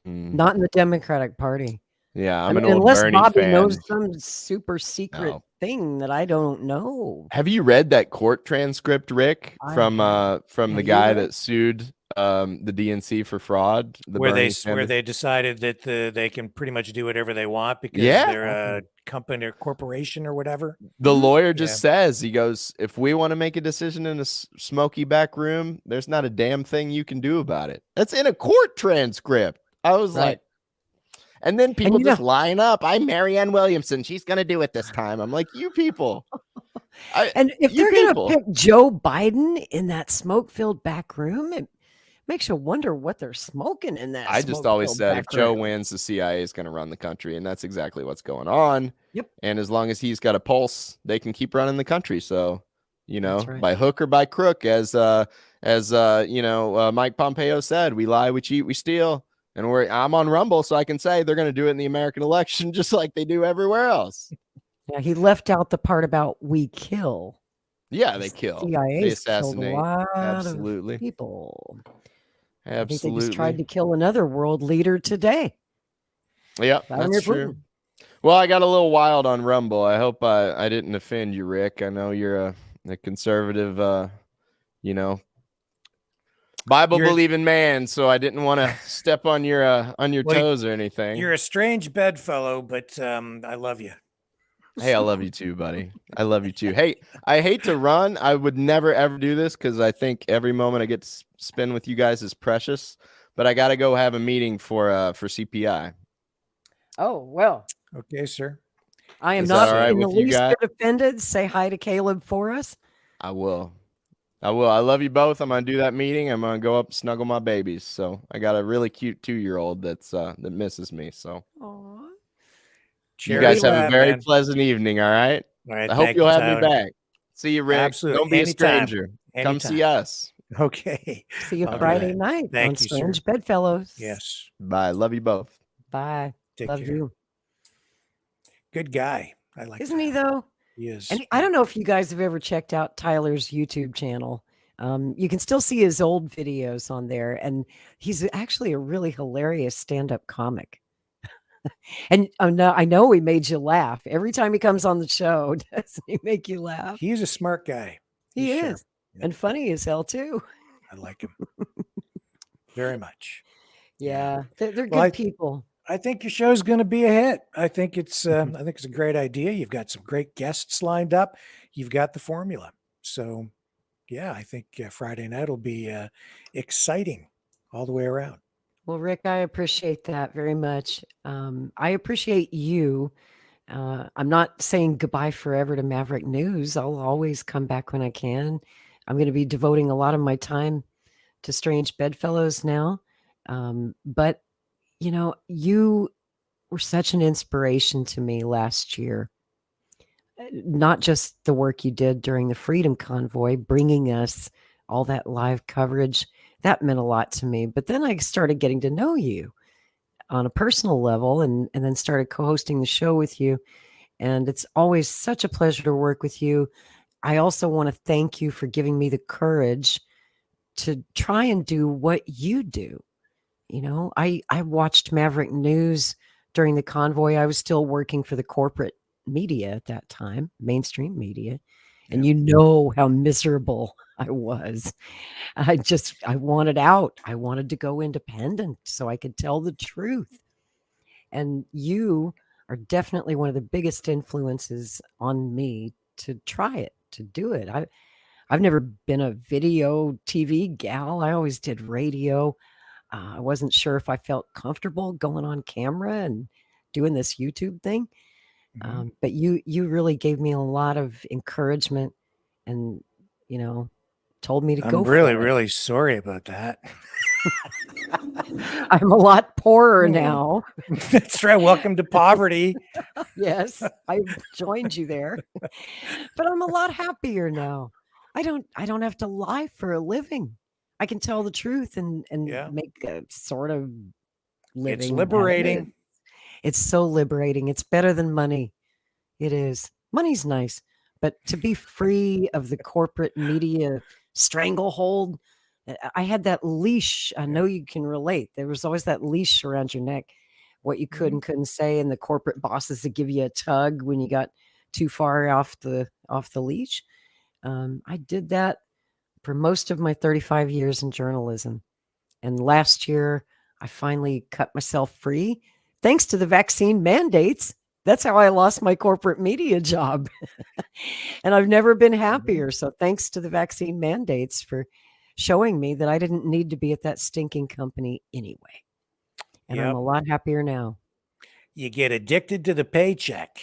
Mm. Not in the Democratic Party. Yeah, I I'm mean, an old unless Bernie Bobby fan. knows some super secret No. thing that I don't know. Have you read that court transcript, Rick, I from haven't. the Have you guy read? that sued the DNC for fraud? The Where Bernie where candidate? they decided that they can pretty much do whatever they want because Yeah. they're a company or corporation or whatever. The lawyer just Yeah. says, he goes, if we want to make a decision in a smoky back room, there's not a damn thing you can do about it. That's in a court transcript. I was Right. like, and then people you just know- line up. I'm Marianne Williamson. She's going to do it this time. I'm like, you people. And if You they're going people. to pick Joe Biden in that smoke-filled back room, it makes you wonder what they're smoking in that. I just always smoke-filled said if back Joe room. wins, the CIA is going to run the country, and that's exactly what's going on. Yep. And as long as he's got a pulse, they can keep running the country. So, That's right. by hook or by crook, as Mike Pompeo said, we lie, we cheat, we steal. And I'm on Rumble, so I can say they're going to do it in the American election just like they do everywhere else. Yeah, he left out the part about we kill. Yeah, they kill. They CIA's killed a assassinate. lot Absolutely. of people. Absolutely. I think they just tried to kill another world leader today. Yeah, Vladimir that's true. Putin. Well, I got a little wild on Rumble. I hope I didn't offend you, Rick. I know you're a conservative, Bible believing man, so I didn't want to step on your toes or anything. You're a strange bedfellow, but I love you. Hey, I love you too, buddy. I love you too. Hey, I hate to run. I would never ever do this because I think every moment I get to spend with you guys is precious. But I got to go have a meeting for CPI. Oh, well. Okay, sir. I am Is not that all right in the with you least guys? bit offended. Say hi to Caleb for us. I will. I love you both. I'm gonna do that meeting. I'm gonna go up and snuggle my babies. So I got a really cute 2-year-old that misses me. So Aww. you guys have a very pleasant evening. All right. All right. I hope you'll have me back. See you, Rick. Absolutely. Don't be Anytime. a stranger. Come see us. Okay. See you I'll do Friday that. night Thank on you, Strange sir. Bedfellows. Yes. Bye. Love you both. Bye. Take Love care. you. Good guy. I like Isn't that. he though? He is. And I don't know if you guys have ever checked out Tyler's YouTube channel. You can still see his old videos on there, and he's actually a really hilarious stand-up comic. And I know he made you laugh every time he comes on the show. Doesn't he make you laugh? He's a smart guy. He He's is, sharp. Yeah. and funny as hell too. I like him very much. Yeah, they're good Well, people. I think your show's going to be a hit. I think it's a great idea. You've got some great guests lined up. You've got the formula. So, yeah, I think Friday night will be exciting all the way around. Well, Rick, I appreciate that very much. I appreciate you. I'm not saying goodbye forever to Maverick News. I'll always come back when I can. I'm going to be devoting a lot of my time to Strange Bedfellows now. But, you were such an inspiration to me last year. Not just the work you did during the Freedom Convoy, bringing us all that live coverage. That meant a lot to me. But then I started getting to know you on a personal level and then started co-hosting the show with you. And it's always such a pleasure to work with you. I also want to thank you for giving me the courage to try and do what you do. I watched Maverick News during the convoy. I was still working for the corporate media at that time, mainstream media. And you know how miserable I was. I wanted out. I wanted to go independent so I could tell the truth. And you are definitely one of the biggest influences on me to try it, to do it. I've never been a video TV gal. I always did radio. I wasn't sure if I felt comfortable going on camera and doing this YouTube thing. But you really gave me a lot of encouragement and, told me to go for it. I'm really sorry about that. I'm a lot poorer now. That's right. Welcome to poverty. Yes, I joined you there. But I'm a lot happier now. I don't have to lie for a living. I can tell the truth and make a sort of living. It's liberating. It's so liberating. It's better than money. It is. Money's nice, but to be free of the corporate media stranglehold, I had that leash. I know you can relate. There was always that leash around your neck, what you could and couldn't say, and the corporate bosses that give you a tug when you got too far off the leash. I did that for most of my 35 years in journalism. And last year, I finally cut myself free thanks to the vaccine mandates. That's how I lost my corporate media job. And I've never been happier. So thanks to the vaccine mandates for showing me that I didn't need to be at that stinking company anyway. And I'm a lot happier now. You get addicted to the paycheck.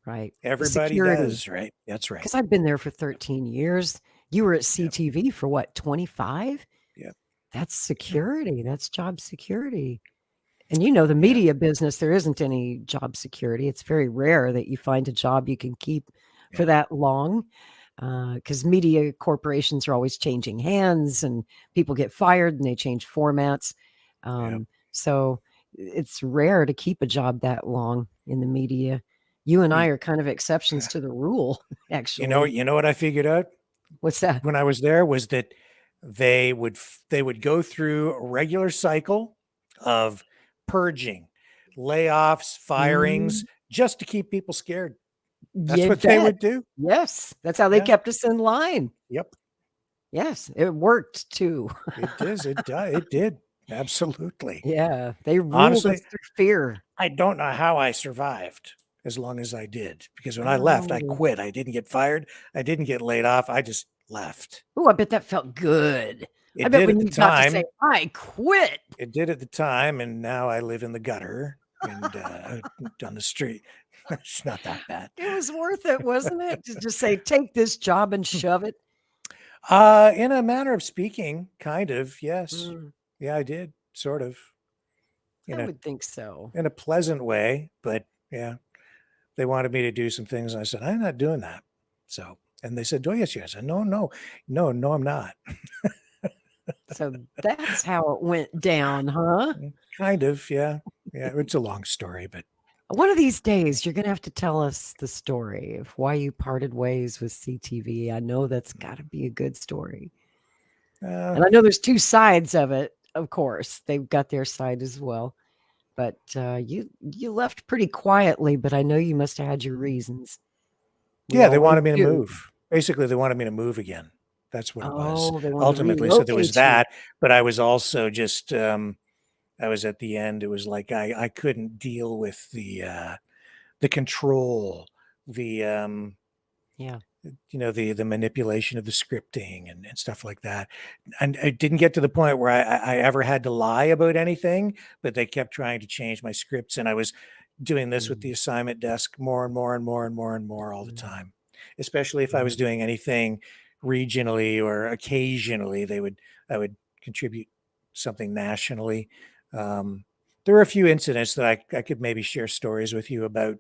Right. Everybody does, right? That's right. Because I've been there for 13 years. You were at CTV for what, 25? Yeah. That's security. That's job security. And the media business, there isn't any job security. It's very rare that you find a job you can keep for that long because media corporations are always changing hands and people get fired and they change formats. So it's rare to keep a job that long in the media. You and I are kind of exceptions to the rule, actually. You know what I figured out What's that? when I was there was that they would go through a regular cycle of purging, layoffs, firings, just to keep people scared. That's You what they bet. would do. Yes, that's how they Yeah. kept us in line. Yep. Yes, it worked too. It did. Absolutely. Yeah, they ruled Honestly, us through fear. I don't know how I survived as long as I did, because when I left, I Oh. quit. I didn't get fired. I didn't get laid off. I just left. Oh, I bet that felt good. It I bet did when at you the got to time. say, I quit. It did at the time, and now I live in the gutter and on the street. It's not that bad. It was worth it, wasn't it? To just say, take this job and shove it. In a manner of speaking, kind of, yes. Mm, Yeah, I did, sort of. I would think so. In a pleasant way, but yeah, they wanted me to do some things, and I said, I'm not doing that. So, and they said, oh, yes, yes. I said, no, I'm not. So that's how it went down, huh? Kind of, yeah. Yeah, it's a long story, but One of these days, you're going to have to tell us the story of why you parted ways with CTV. I know that's got to be a good story. And I know there's two sides of it, of course. They've got their side as well. But you left pretty quietly, but I know you must have had your reasons. We yeah, they wanted always me to do. move. Basically, they wanted me to move again. That's what it was. Oh, they wanted to Ultimately, so there was relocate you. that, but I was also just I was at the end. It was like I couldn't deal with the control, the Yeah. the manipulation of the scripting and stuff like that. And I didn't get to the point where I ever had to lie about anything, but they kept trying to change my scripts, and I was doing this with the assignment desk more and more and more and more and more all the time. Especially if I was doing anything regionally or occasionally, I would contribute something nationally. There were a few incidents that I could maybe share stories with you about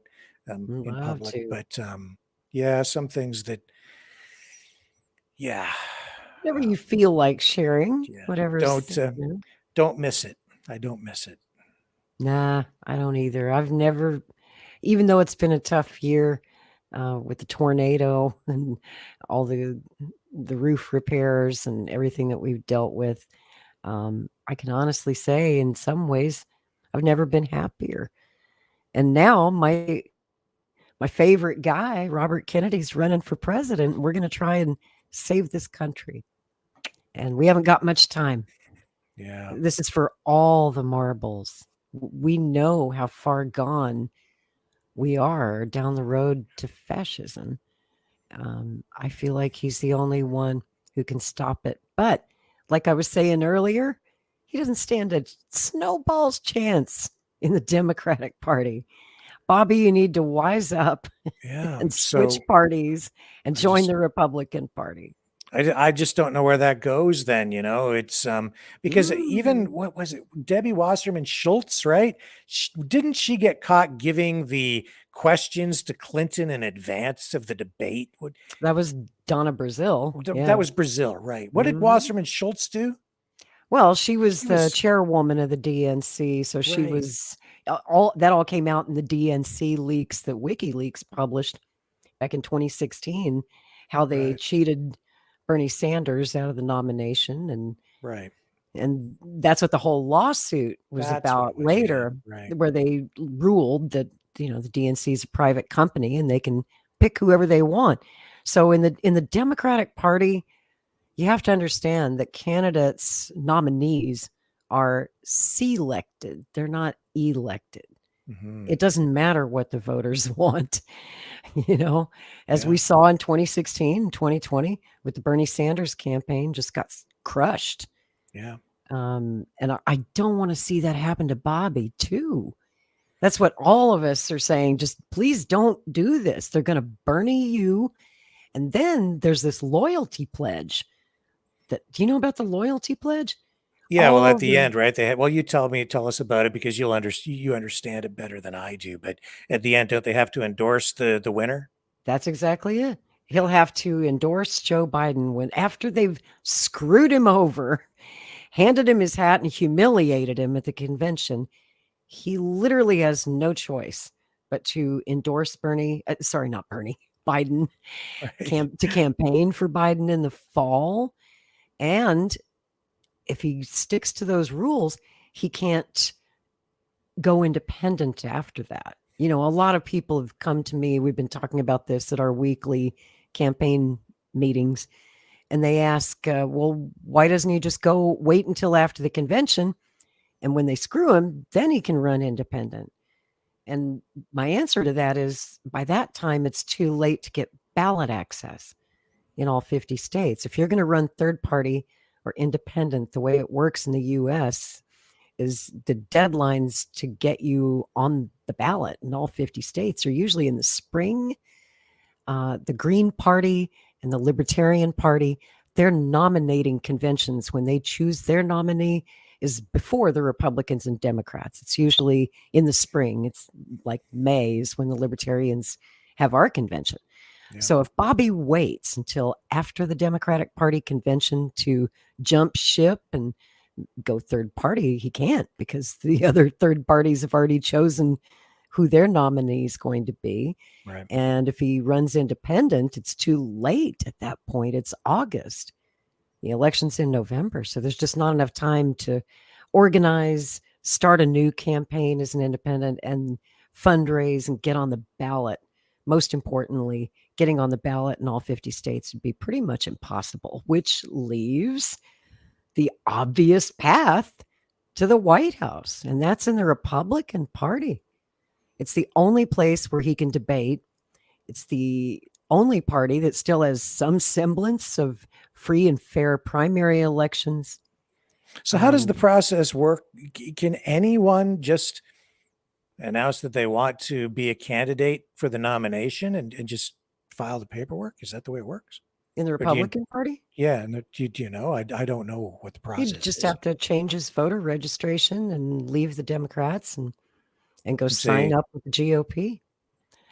in Love public, to. but yeah, some things that, yeah, Whatever you feel like sharing, yeah. whatever. Don't miss it. I don't miss it. Nah, I don't either. I've never, even though it's been a tough year with the tornado and all the roof repairs and everything that we've dealt with, I can honestly say in some ways I've never been happier. And now my favorite guy, Robert Kennedy's running for president. We're going to try and save this country. And we haven't got much time. Yeah. This is for all the marbles. We know how far gone we are down the road to fascism. I feel like he's the only one who can stop it. But like I was saying earlier, he doesn't stand a snowball's chance in the Democratic Party. Bobby, you need to wise up and switch parties and join the Republican Party. I just don't know where that goes then, it's because even what was it? Debbie Wasserman Schultz, right? Didn't she get caught giving the questions to Clinton in advance of the debate? That was Donna Brazile. That was Brazil, right? What did Wasserman Schultz do? Well, she was the chairwoman of the DNC. So she was all came out in the DNC leaks that WikiLeaks published back in 2016, how they cheated Bernie Sanders out of the nomination. And that's what the whole lawsuit was about later, where they ruled that, the DNC is a private company and they can pick whoever they want. So in the Democratic Party, you have to understand that candidates, nominees are selected. They're not elected. It doesn't matter what the voters want, as we saw in 2016, 2020 with the Bernie Sanders campaign just got crushed. Yeah. And I don't want to see that happen to Bobby too. That's what all of us are saying. Just please don't do this. They're going to Bernie you. And then there's this loyalty pledge. Do you know about the loyalty pledge? Yeah, well, at the end, right? You tell us about it because you understand it better than I do. But at the end, don't they have to endorse the winner? That's exactly it. He'll have to endorse Joe Biden after they've screwed him over, handed him his hat and humiliated him at the convention. He literally has no choice but to endorse Biden, Right. to campaign for Biden in the fall. And if he sticks to those rules, he can't go independent after that. A lot of people have come to me. We've been talking about this at our weekly campaign meetings. And they ask, well, why doesn't he just wait until after the convention? And when they screw him, then he can run independent. And my answer to that is, by that time, it's too late to get ballot access in all 50 states. If you're going to run third party or independent, the way it works in the U.S. is the deadlines to get you on the ballot in all 50 states are usually in the spring. The Green Party and the Libertarian Party, their nominating conventions, when they choose their nominee, is before the Republicans and Democrats. It's usually in the spring. It's like May is when the Libertarians have our convention. Yeah. So if Bobby waits until after the Democratic Party convention to jump ship and go third party, he can't, because the other third parties have already chosen who their nominee is going to be. Right. And if he runs independent, it's too late at that point. It's August. The election's in November. So there's just not enough time to organize, start a new campaign as an independent, and fundraise and get on the ballot. Most importantly, getting on the ballot in all 50 states would be pretty much impossible, which leaves the obvious path to the White House, and that's in the Republican Party. It's the only place where he can debate. It's the only party that still has some semblance of free and fair primary elections. So how does the process work? Can anyone just announce that they want to be a candidate for the nomination and just file the paperwork? Is that the way it works? In the Republican Party? Yeah. And do you know? I don't know what the process is. He'd just have to change his voter registration and leave the Democrats and go sign up with the GOP.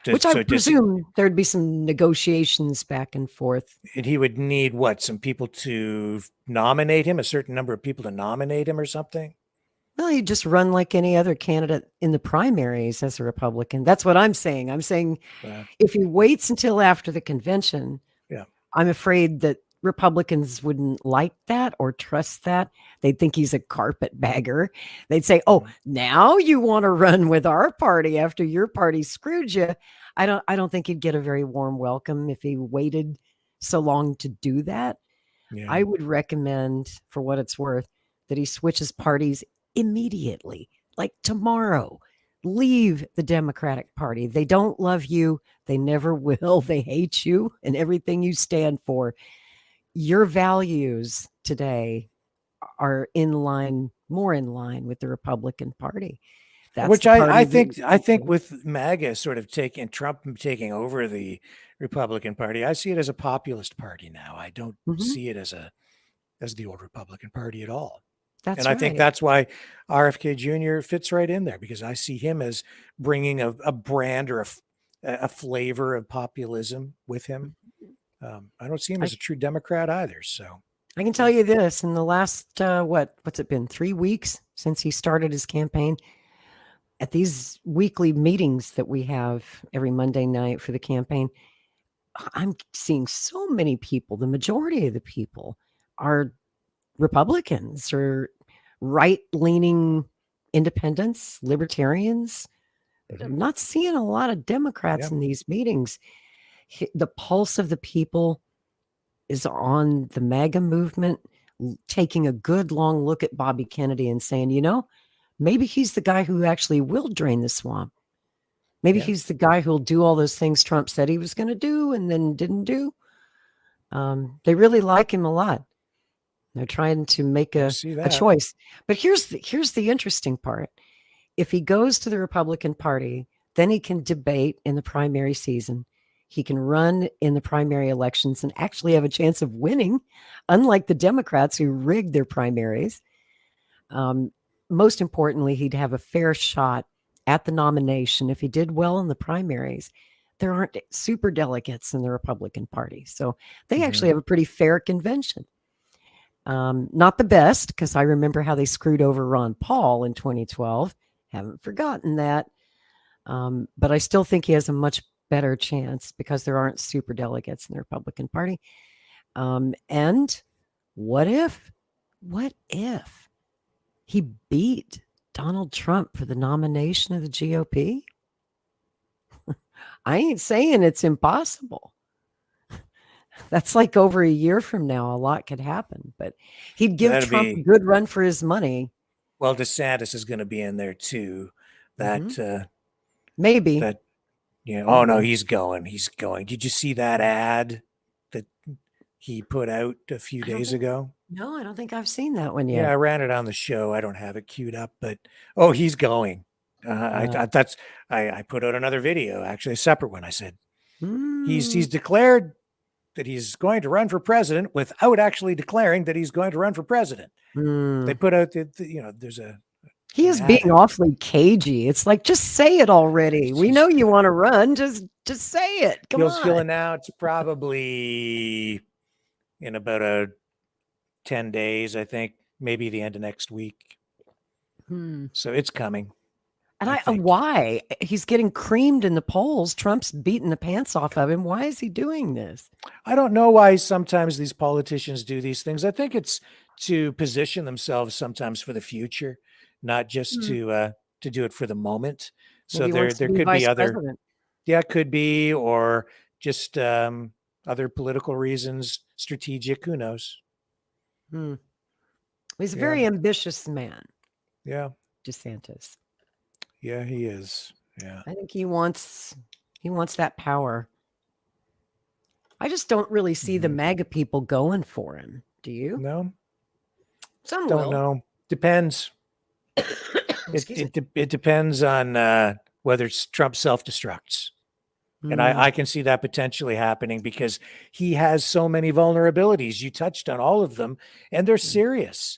Which I presume there'd be some negotiations back and forth. And he would need what? Some people to nominate him, a certain number of people to nominate him or something? Well, he'd just run like any other candidate in the primaries as a Republican. That's what I'm saying. I'm saying if he waits until after the convention, I'm afraid that Republicans wouldn't like that or trust that. They'd think he's a carpetbagger. They'd say, oh, now you want to run with our party after your party screwed you. I don't think he'd get a very warm welcome if he waited so long to do that. Yeah. I would recommend, for what it's worth, that he switches parties immediately, like tomorrow. Leave the Democratic Party. They don't love you. They never will. They hate you and everything you stand for. Your values today are more in line with the Republican Party. That's which I think with MAGA sort of Trump taking over the Republican Party, I see it as a populist party now. I don't see it as the old Republican Party at all. I think that's why RFK Jr. fits right in there, because I see him as bringing a brand or a flavor of populism with him. I don't see him as a true Democrat either. So I can tell you this: in the last what's it been, 3 weeks since he started his campaign, at these weekly meetings that we have every Monday night for the campaign, I'm seeing so many people. The majority of the people are Republicans or right-leaning independents, libertarians. I'm not seeing a lot of Democrats in these meetings. The pulse of the people is on the MAGA movement, taking a good long look at Bobby Kennedy and saying, maybe he's the guy who actually will drain the swamp. Maybe he's the guy who'll do all those things Trump said he was going to do and then didn't do. They really like him a lot. They're trying to make a choice. But here's the interesting part. If he goes to the Republican Party, then he can debate in the primary season. He can run in the primary elections and actually have a chance of winning, unlike the Democrats who rigged their primaries. Most importantly, he'd have a fair shot at the nomination. If he did well in the primaries, there aren't super delegates in the Republican Party. So they actually have a pretty fair convention. Not the best, because I remember how they screwed over Ron Paul in 2012. Haven't forgotten that. But I still think he has a much better chance because there aren't super delegates in the Republican Party. And what if he beat Donald Trump for the nomination of the GOP? I ain't saying it's impossible. That's like over a year from now. A lot could happen, but he'd give Trump a good run for his money. Well, DeSantis is going to be in there too. That maybe. That oh no, he's going. He's going. Did you see that ad that he put out a few days ago? No, I don't think I've seen that one yet. Yeah, I ran it on the show. I don't have it queued up, but he's going. I put out another video, actually a separate one. I said he's declared that he's going to run for president without actually declaring that he's going to run for president. They put out there's a. He is being awfully cagey. It's like, just say it already. We know you want to run. Just say it. Come on. Feeling now. It's probably in about 10 days, I think, maybe the end of next week. So it's coming. And why? He's getting creamed in the polls. Trump's beating the pants off of him. Why is he doing this? I don't know why sometimes these politicians do these things. I think it's to position themselves sometimes for the future, not just to do it for the moment. So there could be other president. Yeah, it could be, or just other political reasons, strategic, who knows. He's a very ambitious man. Yeah. DeSantis. Yeah, he is. Yeah. I think he wants that power. I just don't really see the MAGA people going for him. Do you? No. Some don't know. Depends. It depends on whether Trump self-destructs. And I can see that potentially happening because he has so many vulnerabilities. You touched on all of them, and they're serious.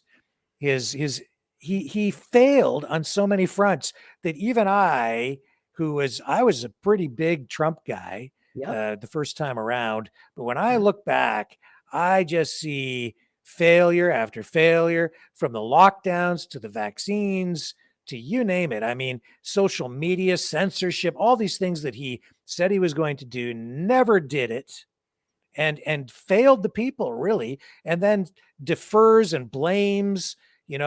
He failed on so many fronts that even I was a pretty big Trump guy the first time around. But when I look back, I just see failure after failure, from the lockdowns to the vaccines to you name it. I mean, social media, censorship, all these things that he said he was going to do, never did it, and failed the people, really, and then defers and blames. He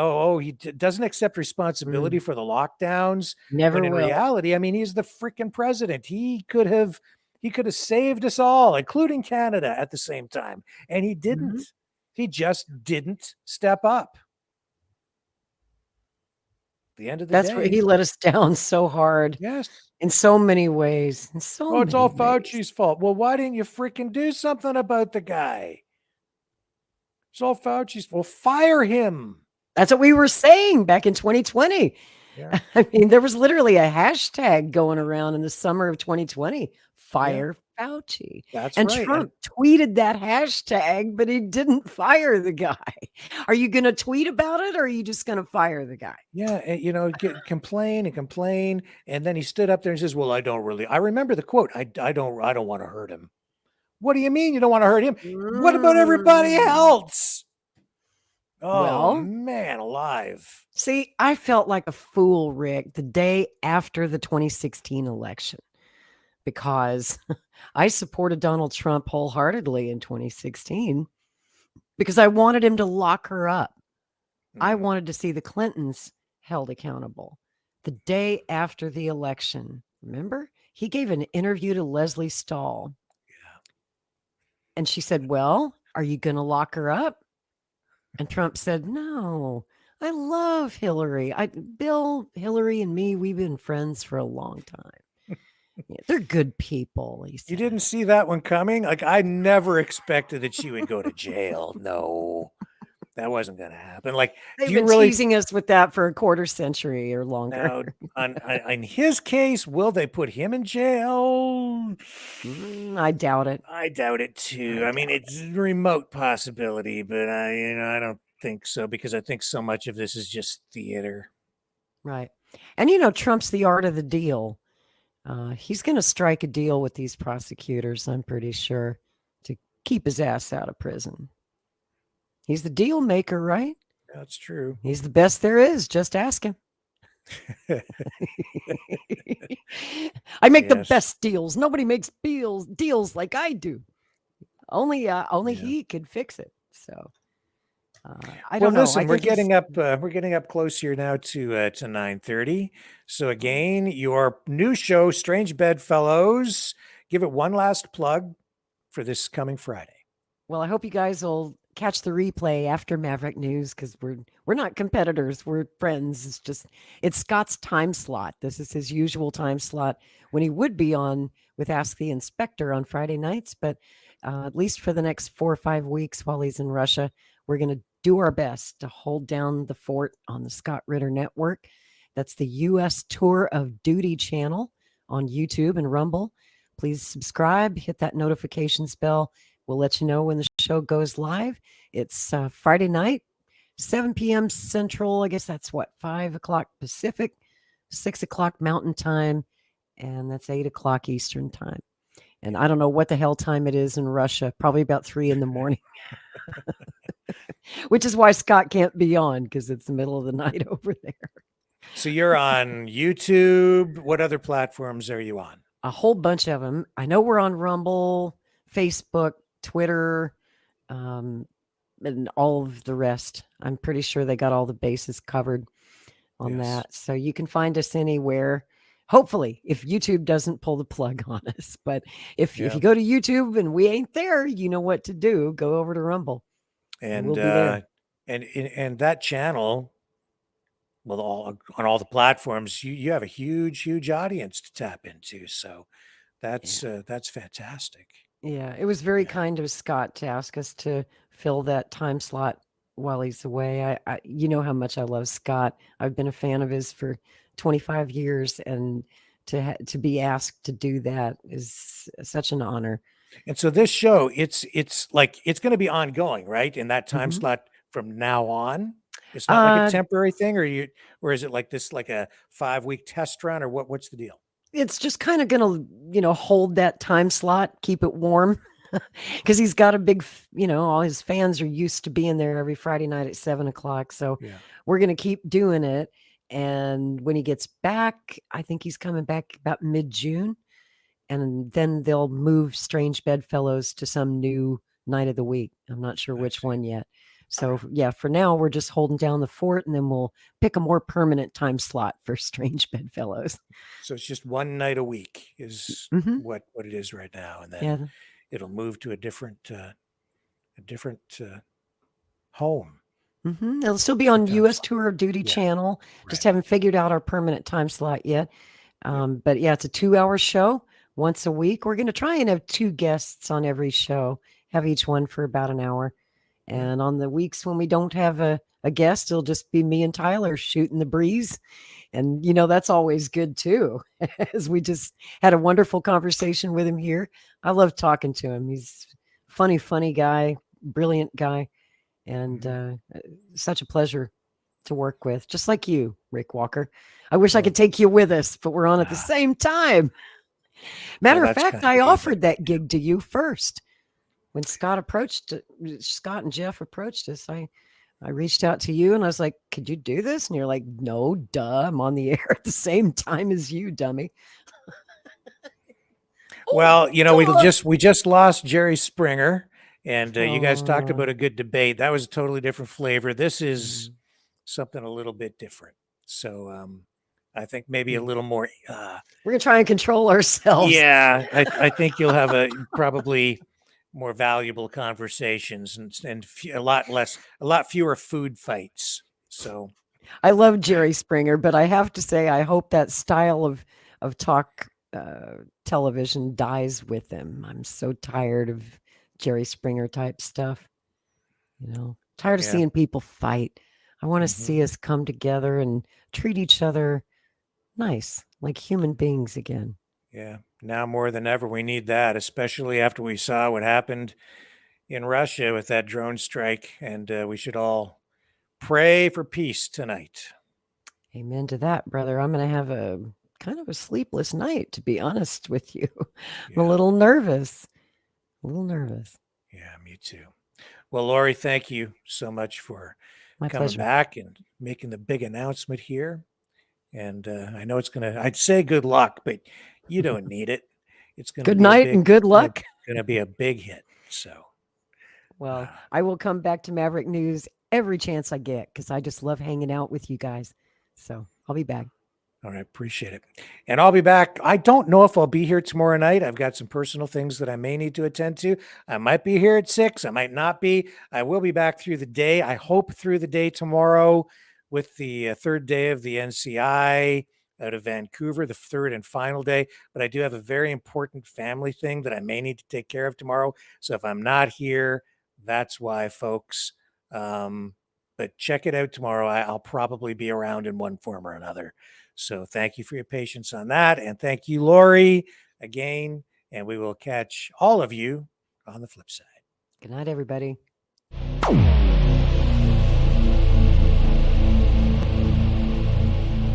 doesn't accept responsibility for the lockdowns. Never when in reality, I mean, he's the freaking president. He could have saved us all, including Canada, at the same time. And he didn't. He just didn't step up. At the end of the day. That's where he let us down so hard. Yes. In so many ways. It's all Fauci's fault. Well, why didn't you freaking do something about the guy? It's all Fauci's fault. Well, fire him. That's what we were saying back in 2020. Yeah. I mean, there was literally a hashtag going around in the summer of 2020, fire Fauci. That's and right. Trump tweeted that hashtag, but he didn't fire the guy. Are you going to tweet about it, or are you just going to fire the guy? Yeah. Complain. And then he stood up there and says, well, I remember the quote. I don't want to hurt him. What do you mean you don't want to hurt him? What about everybody else? Oh, man, alive. See, I felt like a fool, Rick, the day after the 2016 election, because I supported Donald Trump wholeheartedly in 2016 because I wanted him to lock her up. I wanted to see the Clintons held accountable. The day after the election, remember? He gave an interview to Leslie Stahl. Yeah. And she said, well, are you going to lock her up? And Trump said, no, I love Hillary. Hillary and me, we've been friends for a long time. They're good people. You didn't see that one coming? Like, I never expected that she would go to jail. No, that wasn't going to happen. Like, they've been teasing us with that for a quarter century or longer. Now, in his case, will they put him in jail? I doubt it. I doubt it too. I mean, it's a remote possibility, but I don't think so, because I think so much of this is just theater. Right. And Trump's the art of the deal. He's going to strike a deal with these prosecutors, I'm pretty sure, to keep his ass out of prison. He's the deal maker, right? That's true. He's the best there is. Just ask him. I make the Yes. best deals. Nobody makes deals like I do. Only he could fix it. So I don't know. Listen, I we're think he's- getting up close here now to 9:30. So again, your new show, Strange Bedfellows. Give it one last plug for this coming Friday. Well, I hope you guys will catch the replay after Maverick News because we're not competitors. We're friends. It's Scott's time slot. This is his usual time slot when he would be on with Ask the Inspector on Friday nights. But at least for the next 4 or 5 weeks while he's in Russia, we're going to do our best to hold down the fort on the Scott Ritter Network. That's the U.S. Tour of Duty channel on YouTube and Rumble. Please subscribe, hit that notifications bell. We'll let you know when the show goes live. It's Friday night, 7 p.m. Central. I guess that's 5 o'clock Pacific, 6 o'clock Mountain Time, and that's 8 o'clock Eastern Time. And I don't know what the hell time it is in Russia, probably about 3 in the morning, which is why Scott can't be on because it's the middle of the night over there. So you're on YouTube. What other platforms are you on? A whole bunch of them. I know we're on Rumble, Facebook, Twitter, and all of the rest. I'm pretty sure they got all the bases covered on that. So you can find us anywhere. Hopefully, if YouTube doesn't pull the plug on us. But if you go to YouTube and we ain't there, you know what to do. Go over to Rumble. And we'll be there. and that channel, well, on all the platforms, you have a huge audience to tap into. So that's fantastic. Yeah, it was very kind of Scott to ask us to fill that time slot while he's away. I you know how much I love Scott. I've been a fan of his for 25 years, and to be asked to do that is such an honor. And so this show, it's like it's going to be ongoing, right? In that time Mhm. slot from now on. It's not like a temporary thing, or is it like this, like a 5-week test run, or what's the deal? It's just kind of going to, hold that time slot, keep it warm, because he's got a big, all his fans are used to being there every Friday night at 7 o'clock. So we're going to keep doing it. And when he gets back, I think he's coming back about mid-June. And then they'll move Strange Bedfellows to some new night of the week. I'm not sure which one yet. So for now, we're just holding down the fort, and then we'll pick a more permanent time slot for Strange Bedfellows. So it's just one night a week is what it is right now, and then it'll move to a different home. It'll still be on U.S. Tour of Duty channel. Just haven't figured out our permanent time slot yet. But it's a 2-hour show once a week. We're going to try and have 2 guests on every show, have each one for about an hour. And on the weeks when we don't have a guest, it'll just be me and Tyler shooting the breeze. And, that's always good too, as we just had a wonderful conversation with him here. I love talking to him. He's a funny guy, brilliant guy, and such a pleasure to work with, just like you, Rick Walker. I wish I could take you with us, but we're on at the same time. Matter of fact, I offered that gig to you first. When Scott and Jeff approached us, I reached out to you and I was like, could you do this? And you're like, no, duh, I'm on the air at the same time as you, dummy. Well, we just lost Jerry Springer, and you guys talked about a good debate. That was a totally different flavor. This is something a little bit different. So I think maybe a little more. We're going to try and control ourselves. Yeah, I think you'll have probably more valuable conversations and a lot fewer food fights. So I love Jerry Springer, but I have to say, I hope that style of talk television dies with him. I'm so tired of Jerry Springer type stuff. Tired of seeing people fight. I want to see us come together and treat each other nice, like human beings again. Yeah, now more than ever, we need that, especially after we saw what happened in Russia with that drone strike. And we should all pray for peace tonight. Amen to that, brother. I'm going to have a kind of a sleepless night, to be honest with you. I'm a little nervous. Yeah, me too. Well, Lori, thank you so much for My coming pleasure. back and making the big announcement here. And I know it's going to, I'd say good luck, but you don't need it. It's going to Good be night and good luck. Going to be a big hit. So, well, I will come back to Maverick News every chance I get because I just love hanging out with you guys. So I'll be back. All right. Appreciate it. And I'll be back. I don't know if I'll be here tomorrow night. I've got some personal things that I may need to attend to. I might be here at 6. I might not be. I will be back through the day. I hope through the day tomorrow with the third day of the NCI out of Vancouver, the third and final day. But I do have a very important family thing that I may need to take care of tomorrow. So if I'm not here, that's why, folks. But check it out tomorrow. I'll probably be around in one form or another. So thank you for your patience on that. And thank you, Lori, again. And we will catch all of you on the flip side. Good night, everybody.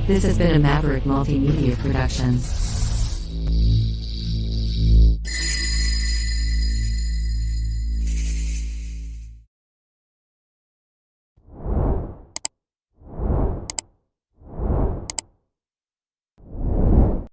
This has been a Maverick Multimedia production.